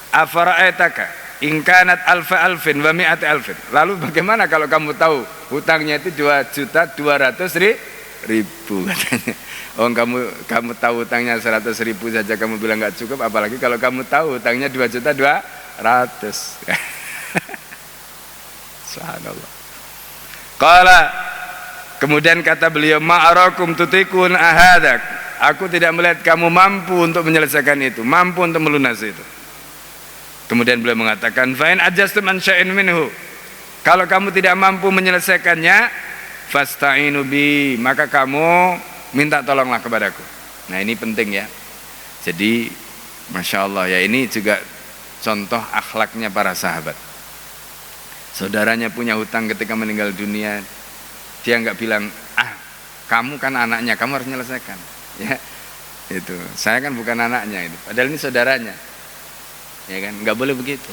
afara'aitaka in kanat alfa alfin wa mi'ati alfin. Lalu bagaimana kalau kamu tahu hutangnya itu 2.200.000 katanya. Oh, kamu tahu hutangnya 100.000 saja kamu bilang nggak cukup, apalagi kalau kamu tahu hutangnya 2.200.000. Subhanallah. Qala, kemudian kata beliau, ma'arakum tutikun ahadak, aku tidak melihat kamu mampu untuk menyelesaikan itu, mampu untuk melunasi itu. Kemudian beliau mengatakan, fa in ajastum an syai'in minhu, kalau kamu tidak mampu menyelesaikannya, fasta'inu bi, maka kamu minta tolonglah kepadaku. Nah ini penting ya. Jadi Masya Allah ya, ini juga contoh akhlaknya para sahabat. Saudaranya punya hutang ketika meninggal dunia, dia nggak bilang, kamu kan anaknya, kamu harus menyelesaikan. Ya, itu. Saya kan bukan anaknya itu. Padahal ini saudaranya. Ya kan, nggak boleh begitu.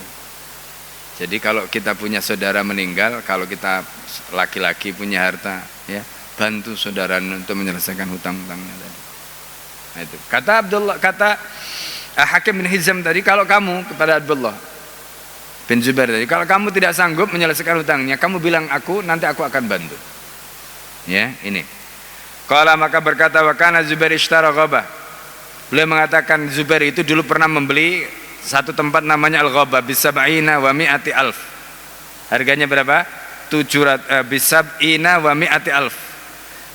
Jadi kalau kita punya saudara meninggal, kalau kita laki-laki punya harta, ya bantu saudara untuk menyelesaikan hutang-hutangnya tadi. Nah, itu. Kata Hakim bin Hizam tadi, kalau kamu kepada Abdullah bin Zubair tadi, kalau kamu tidak sanggup menyelesaikan hutangnya, kamu bilang aku, nanti aku akan bantu. Ya, ini. Qala maka berkata wa kana Zubair ishtara ghabah. Beliau mengatakan Zubair itu dulu pernah membeli satu tempat namanya Al-Ghabah bisab'ina wa mi'ati alf. Harganya berapa? 700 bisab'ina wa mi'ati alf.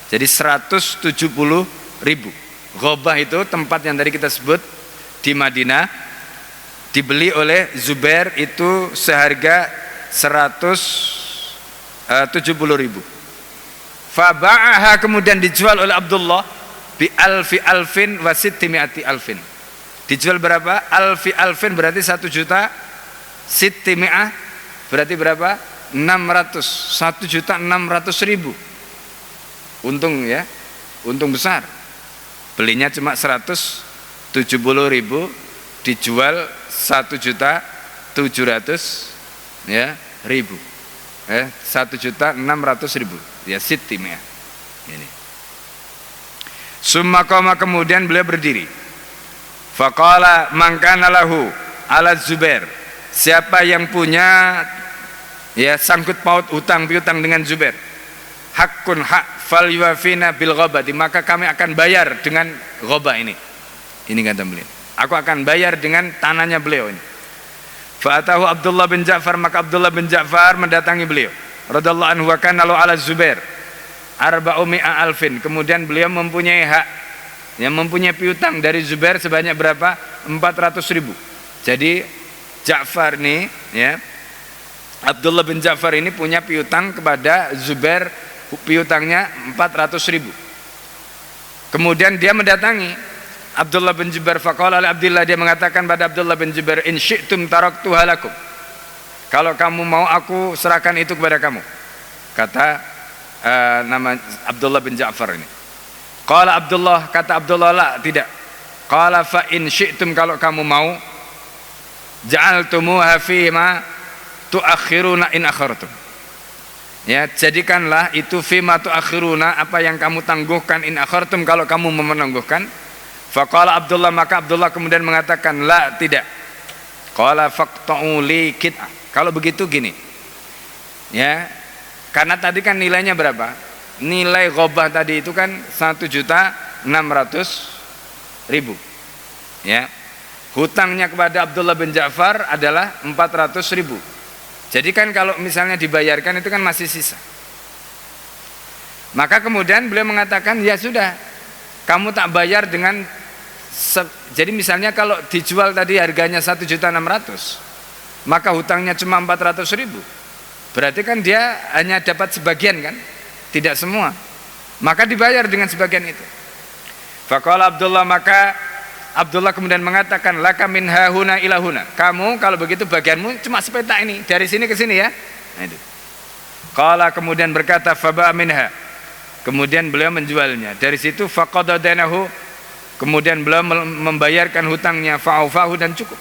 Jadi 170.000. Ghabah itu tempat yang tadi kita sebut di Madinah, dibeli oleh Zubair itu seharga 170.000. Faba'aha kemudian dijual oleh Abdullah bi alfi alfin wa sittimi'ati alfin. Dijual berapa? Alfi alfin berarti 1 juta, sittimi'ah berarti berapa? 600, 1.600.000. Untung ya, untung besar. Belinya cuma 170.000, dijual 1.700.000 ya, 1.600.000 ya, sittimi'ah. Ini. Summa qama kemudian beliau berdiri. Faqala man kana lahu ala Zubair. Siapa yang punya ya sangkut paut hutang piutang dengan Zubair, hakun hak fal yuwafina bil ghabati, maka kami akan bayar dengan ghabah ini. Ini kata beliau. Aku akan bayar dengan tanahnya beliau ini. Fa'atahu Abdullah bin Ja'far, maka Abdullah bin Ja'far mendatangi beliau. Radallahu anhu wa kana lahu ala Zubair arba'umi'a alfin. Kemudian beliau mempunyai hak, yang mempunyai piutang dari Zubair sebanyak berapa? 400.000. Jadi Ja'far nih ya, Abdullah bin Ja'far ini punya piutang kepada Zubair, piutangnya 400.000. Kemudian dia mendatangi Abdullah bin Zubair, faqala li Abdullah, dia mengatakan pada Abdullah bin Zubair, in syi'tum taraktuha lakum. Kalau kamu mau aku serahkan itu kepada kamu. Kata nama Abdullah bin Ja'far ini. Qala Abdullah, kata Abdullah, la, tidak. Qala fa in syi'tum, kalau kamu mau, ja'altumuha fi ma tuakhiruna in akhartum. Ya, jadikanlah itu fi ma tuakhiruna, apa yang kamu tangguhkan, in akhartum, kalau kamu menangguhkan. Faqala Abdullah, maka Abdullah kemudian mengatakan, la, tidak. Qala faqta'u li kit'ah. Kalau begitu gini. Ya, karena tadi kan nilainya berapa? Nilai ghabah tadi itu kan 1.600.000. Ya. Hutangnya kepada Abdullah bin Ja'far adalah 400.000. Jadi kan kalau misalnya dibayarkan itu kan masih sisa. Maka kemudian beliau mengatakan, ya sudah, kamu tak bayar dengan jadi misalnya kalau dijual tadi harganya 1.600.000, maka hutangnya cuma 400.000. Berarti kan dia hanya dapat sebagian kan, tidak semua. Maka dibayar dengan sebagian itu. Faqala Abdullah, maka Abdullah kemudian mengatakan, laka min hahuna ila huna. Kamu kalau begitu bagianmu cuma sepetak ini, dari sini ke sini ya. Nah itu. Qala kemudian berkata, faba minha. Kemudian beliau menjualnya. Dari situ faqada danahu, kemudian beliau membayarkan hutangnya, fa'ufahu, dan cukup.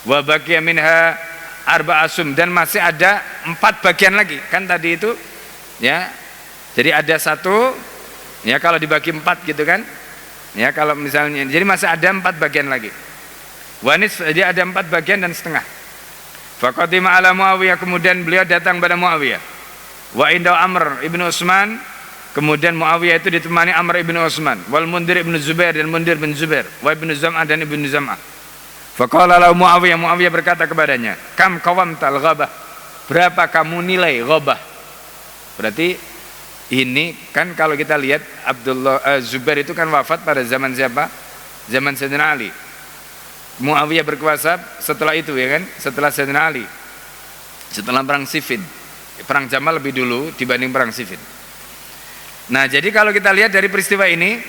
Wa baqiya minha arba'asum, dan masih ada 4 bagian lagi. Kan tadi itu ya. Jadi ada 1 ya, kalau dibagi 4 gitu kan. Ya, kalau misalnya, jadi masih ada 4 bagian lagi. Wanis, jadi ada 4 bagian dan setengah. Faqadima ala Muawiyah, kemudian beliau datang pada Muawiyah. Wa inda Amr ibnu Utsman, kemudian Muawiyah itu ditemani Amr ibnu Utsman, wal Mundhir ibnu Zubair, dan Mundhir bin Zubair, wa ibnu Zam'ah, dan ibnu Zam'ah. Faqala lahu Muawiyah, Muawiyah berkata kepadanya, kam qawamtal ghabah, berapa kamu nilai ghabah? Berarti ini kan kalau kita lihat Zubair itu kan wafat pada zaman siapa? Zaman Sayyidina Ali. Muawiyah berkuasa setelah itu ya kan, setelah Sayyidina Ali, setelah perang Siffin. Perang Jamal lebih dulu dibanding perang Siffin. Nah, jadi kalau kita lihat dari peristiwa ini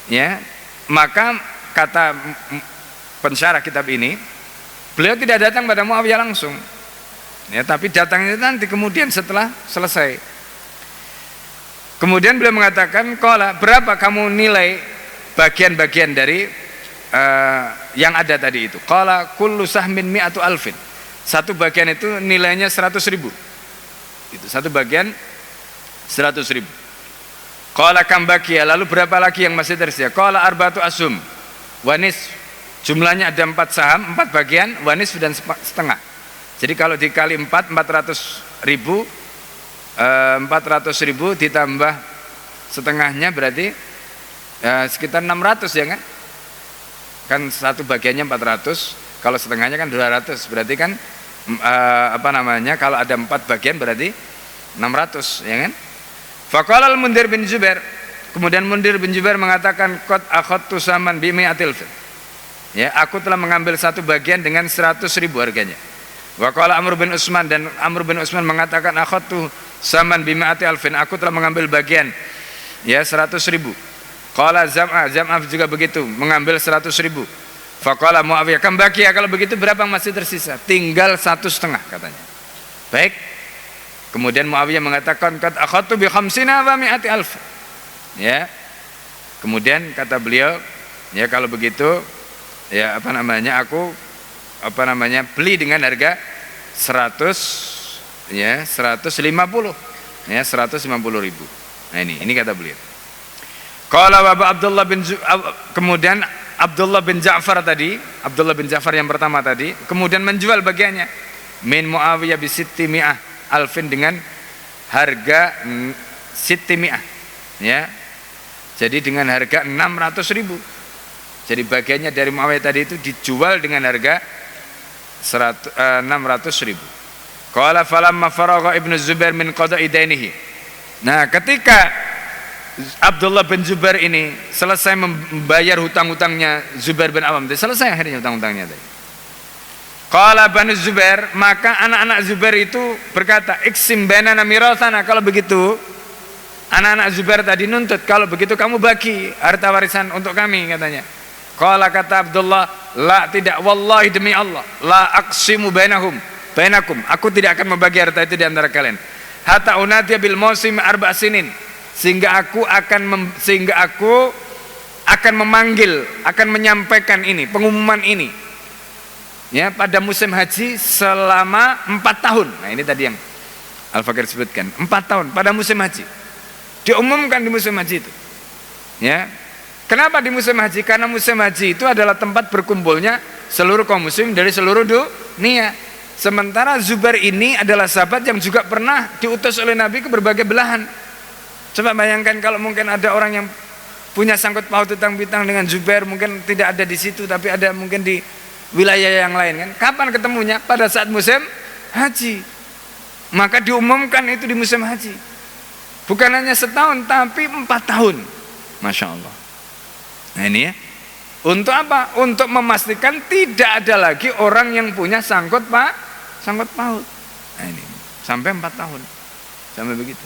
ya, maka kata pensyarah kitab ini, beliau tidak datang pada Muawiyah langsung ya, tapi datangnya nanti kemudian setelah selesai. Kemudian beliau mengatakan, qala, berapa kamu nilai bagian-bagian dari yang ada tadi itu? Qala kullu sahmin mi'atu alfin, satu bagian itu nilainya 100.000. Itu satu bagian 100.000. Qala kam baqiya, lalu berapa lagi yang masih tersisa? Qala arba'atu asum wanis, jumlahnya ada 4 saham, 4 bagian, wanis dan setengah. Jadi kalau dikali 4, 400.000 400.000 ditambah setengahnya berarti sekitar 600 ya kan? Kan satu bagiannya 400, kalau setengahnya kan 200, berarti kan kalau ada 4 bagian berarti 600 ya kan? Faqala al-Mundhir bin Zubair, kemudian Mundhir bin Zubair mengatakan qad akhadtu saman bi mi'atil, ya aku telah mengambil satu bagian dengan 100.000 harganya. Wa qala Amr bin Utsman, dan Amr bin Utsman mengatakan akhadtu saman bi mi'ati alfin, aku telah mengambil bagian ya 100.000. Qala Zam'ah juga begitu, mengambil 100.000. Faqala Muawiyah, kam baqiya, kalau begitu berapa yang masih tersisa? Tinggal 1,5 katanya. Baik. Kemudian Muawiyah mengatakan qad akhadtu bi khamsina wa mi'ati alf. Ya. Kemudian kata beliau, ya kalau begitu ya aku beli dengan harga 150 ya 150.000. Nah ini kata beliau. Qala wa Abdullah bin kemudian Abdullah bin Ja'far yang pertama tadi kemudian menjual bagiannya min Muawiyah bi sittimi'ah alfin dengan harga sittimi'ah ya. Jadi dengan harga 600.000. Jadi bagiannya dari Muawiyah tadi itu dijual dengan harga 600.000. Qala falamma faragha Ibnu Zubair min qada'i dainihi. Nah, ketika Abdullah bin Zubair ini selesai membayar hutang-hutangnya Zubair bin Awam, selesai akhirnya hutang-hutangnya tadi. Qala Banu Zubair, maka anak-anak Zubair itu berkata, iksim bainana mirathana, kalau begitu anak-anak Zubair tadi nuntut, kalau begitu kamu bagi harta warisan untuk kami katanya. Qala kata Abdullah, la, tidak, wallahi demi Allah, la aqsimu bainakum, aku tidak akan membagi harta itu di antara kalian. Hatta unatiya bil mausim 4 sinin, sehingga aku akan memanggil, akan menyampaikan ini, pengumuman ini ya pada musim haji selama 4 tahun. Nah ini tadi yang Al-Fakir sebutkan, 4 tahun pada musim haji diumumkan di musim haji itu ya. Kenapa di musim haji? Karena musim haji itu adalah tempat berkumpulnya seluruh kaum muslim dari seluruh dunia. Sementara Zubair ini adalah sahabat yang juga pernah diutus oleh Nabi ke berbagai belahan. Coba bayangkan kalau mungkin ada orang yang punya sangkut paut hutang piutang dengan Zubair, mungkin tidak ada di situ tapi ada mungkin di wilayah yang lain kan. Kapan ketemunya? Pada saat musim haji. Maka diumumkan itu di musim haji. Bukan hanya setahun tapi 4 tahun. Masya Allah. Nah ini ya, untuk apa? Untuk memastikan tidak ada lagi orang yang punya sangkut paut. Nah ini sampai 4 tahun, sampai begitu.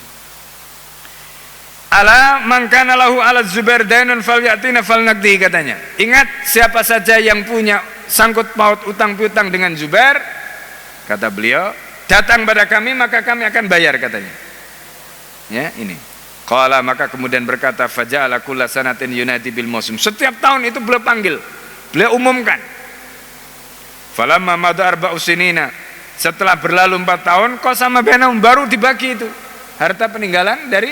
Ala man kana lahu ala Zubair dainun falyatina falnaqdi, katanya. Ingat, siapa saja yang punya sangkut paut utang piutang dengan Zubair, kata beliau, datang pada kami maka kami akan bayar, katanya. Ya ini. Qala, maka kemudian berkata, faja'ala kulla sanatin yunadi bil mausim. Setiap tahun itu beliau panggil, beliau umumkan. Falamma madha 4 sinina, setelah berlalu 4 tahun, qasama bainahum, baru dibagi itu harta peninggalan dari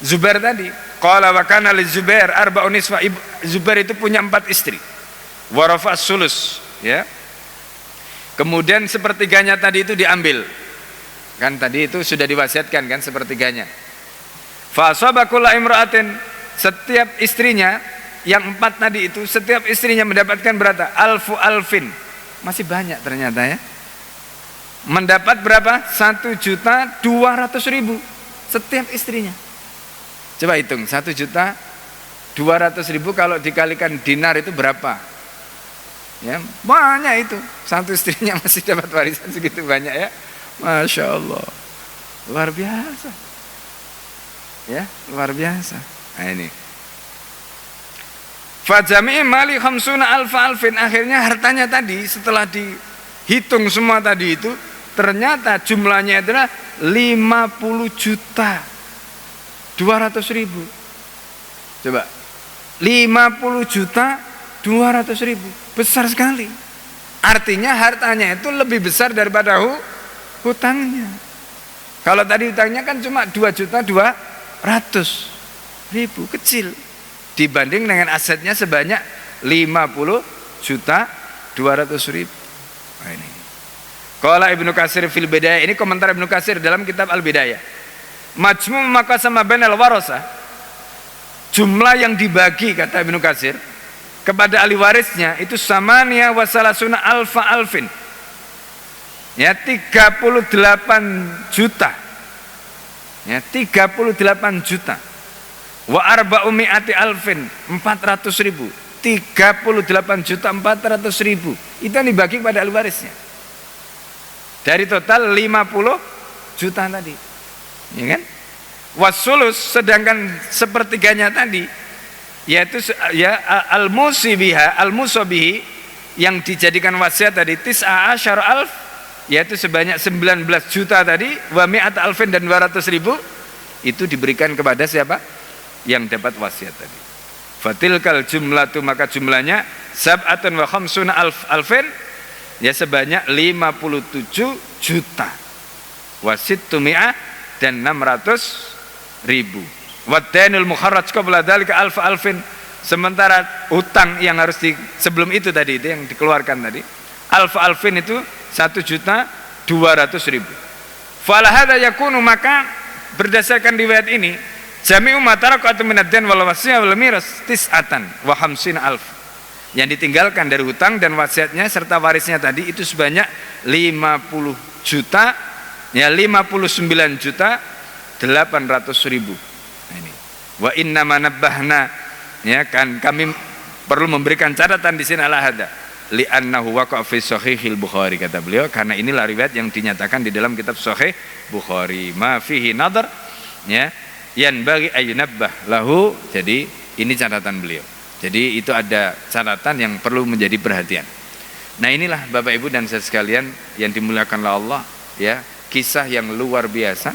Zubair tadi. Qala wa kana li Zubair 4 niswa, Zubair itu punya 4 istri. Wa rafa sulus, ya. Kemudian sepertiganya tadi itu diambil. Kan tadi itu sudah diwasiatkan kan sepertiganya. Fa asaba kullu imra'atin, setiap istrinya yang 4 tadi itu, setiap istrinya mendapatkan berapa? Alfin. Masih banyak ternyata ya. Mendapat berapa? 1.200.000 setiap istrinya. Coba hitung, 1.200.000 kalau dikalikan dinar itu berapa? Ya, banyak itu. Satu istrinya masih dapat warisan segitu banyak ya. Masya Allah, luar biasa. Ya, luar biasa. Nah ini. Fajami mali khamsuna alfin. Akhirnya hartanya tadi setelah dihitung semua tadi itu, ternyata jumlahnya adalah 50.200.000. Coba, 50.200.000, besar sekali. Artinya hartanya itu lebih besar daripada hutangnya. Kalau tadi hutangnya kan cuma 2.200.000, kecil dibanding dengan asetnya sebanyak 50.200.000. Nah ini. Qala Ibnu Katsir fil Bidayah, ini komentar Ibnu Katsir dalam kitab Al-Bidayah. Majmu' maka sama bainal warasa, jumlah yang dibagi kata Ibnu Katsir kepada ahli warisnya itu samania wa salasuna alfa alfin. Ya 38 juta. Ya 38 juta. Wa arba'umi'ati alfin 400.000. 38 juta 400.000. Itu yang dibagi kepada ahli warisnya. Dari total 50 juta tadi. Ya kan? Wasulus, sedangkan sepertiganya tadi yaitu ya al-musibiha al-musabihi yang dijadikan wasiat tadi 19 alf, yaitu sebanyak 19 juta tadi, wa mi'at alfin dan 200.000 itu diberikan kepada siapa? Yang dapat wasiat tadi. Fatilkal jumlatu, maka jumlahnya sab'atun wa khamsuna alfin, ya sebanyak 57 juta. Wasittu mi'ah dan 600.000. Wadainul mukharraj qabla dzalika alfin, sementara utang yang harus sebelum itu tadi itu yang dikeluarkan tadi alfin itu 1.200.000. Fala hadza yakunu, maka berdasarkan riwayat ini jami'u ma tarakatu min ad-dain wal wasiyah wal miras tis'atan wa khamsina alf, yang ditinggalkan dari hutang dan wasiatnya serta warisnya tadi itu sebanyak 50 juta, ya 59 juta 800.000. Nah, ini wa inna manabbahna, ya kan kami perlu memberikan catatan di sini ala hada li'annahu waqa'a fi sahihil Bukhari, kata beliau, karena inilah riwayat yang dinyatakan di dalam kitab Sahih Bukhari, ma fihi nadar, ya yan bagi ayunabbah lahu. Jadi ini catatan beliau, jadi itu ada catatan yang perlu menjadi perhatian. Nah inilah Bapak Ibu dan saya sekalian yang dimuliakan oleh Allah, ya kisah yang luar biasa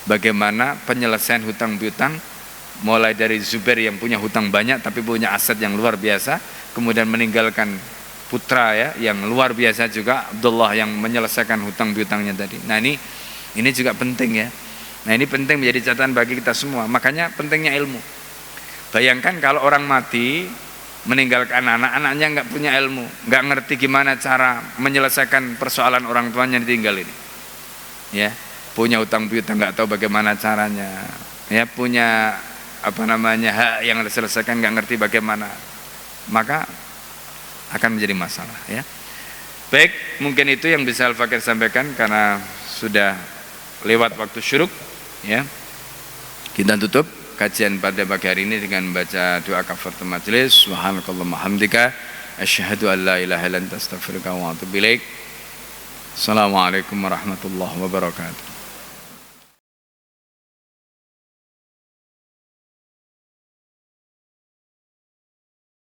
bagaimana penyelesaian hutang piutang, mulai dari Zubair yang punya hutang banyak tapi punya aset yang luar biasa, kemudian meninggalkan putra ya yang luar biasa juga, Abdullah, yang menyelesaikan hutang piutangnya tadi. Nah ini juga penting ya. Nah ini penting menjadi catatan bagi kita semua. Makanya pentingnya ilmu. Bayangkan kalau orang mati meninggalkan anak-anaknya nggak punya ilmu, nggak ngerti gimana cara menyelesaikan persoalan orang tuanya ditinggal ini. Ya, punya hutang piutang nggak tahu bagaimana caranya. Ya, punya hak yang harus diselesaikan nggak ngerti bagaimana, maka akan menjadi masalah ya. Baik, mungkin itu yang bisa Al-Fakir sampaikan karena sudah lewat waktu syuruk ya. Kita tutup kajian pada pagi hari ini dengan membaca doa kafaratul majelis. Subhanakallahumma hamdika asyhadu an la ilaha illa anta astaghfiruka wa atubu ilaik. Assalamualaikum warahmatullahi wabarakatuh.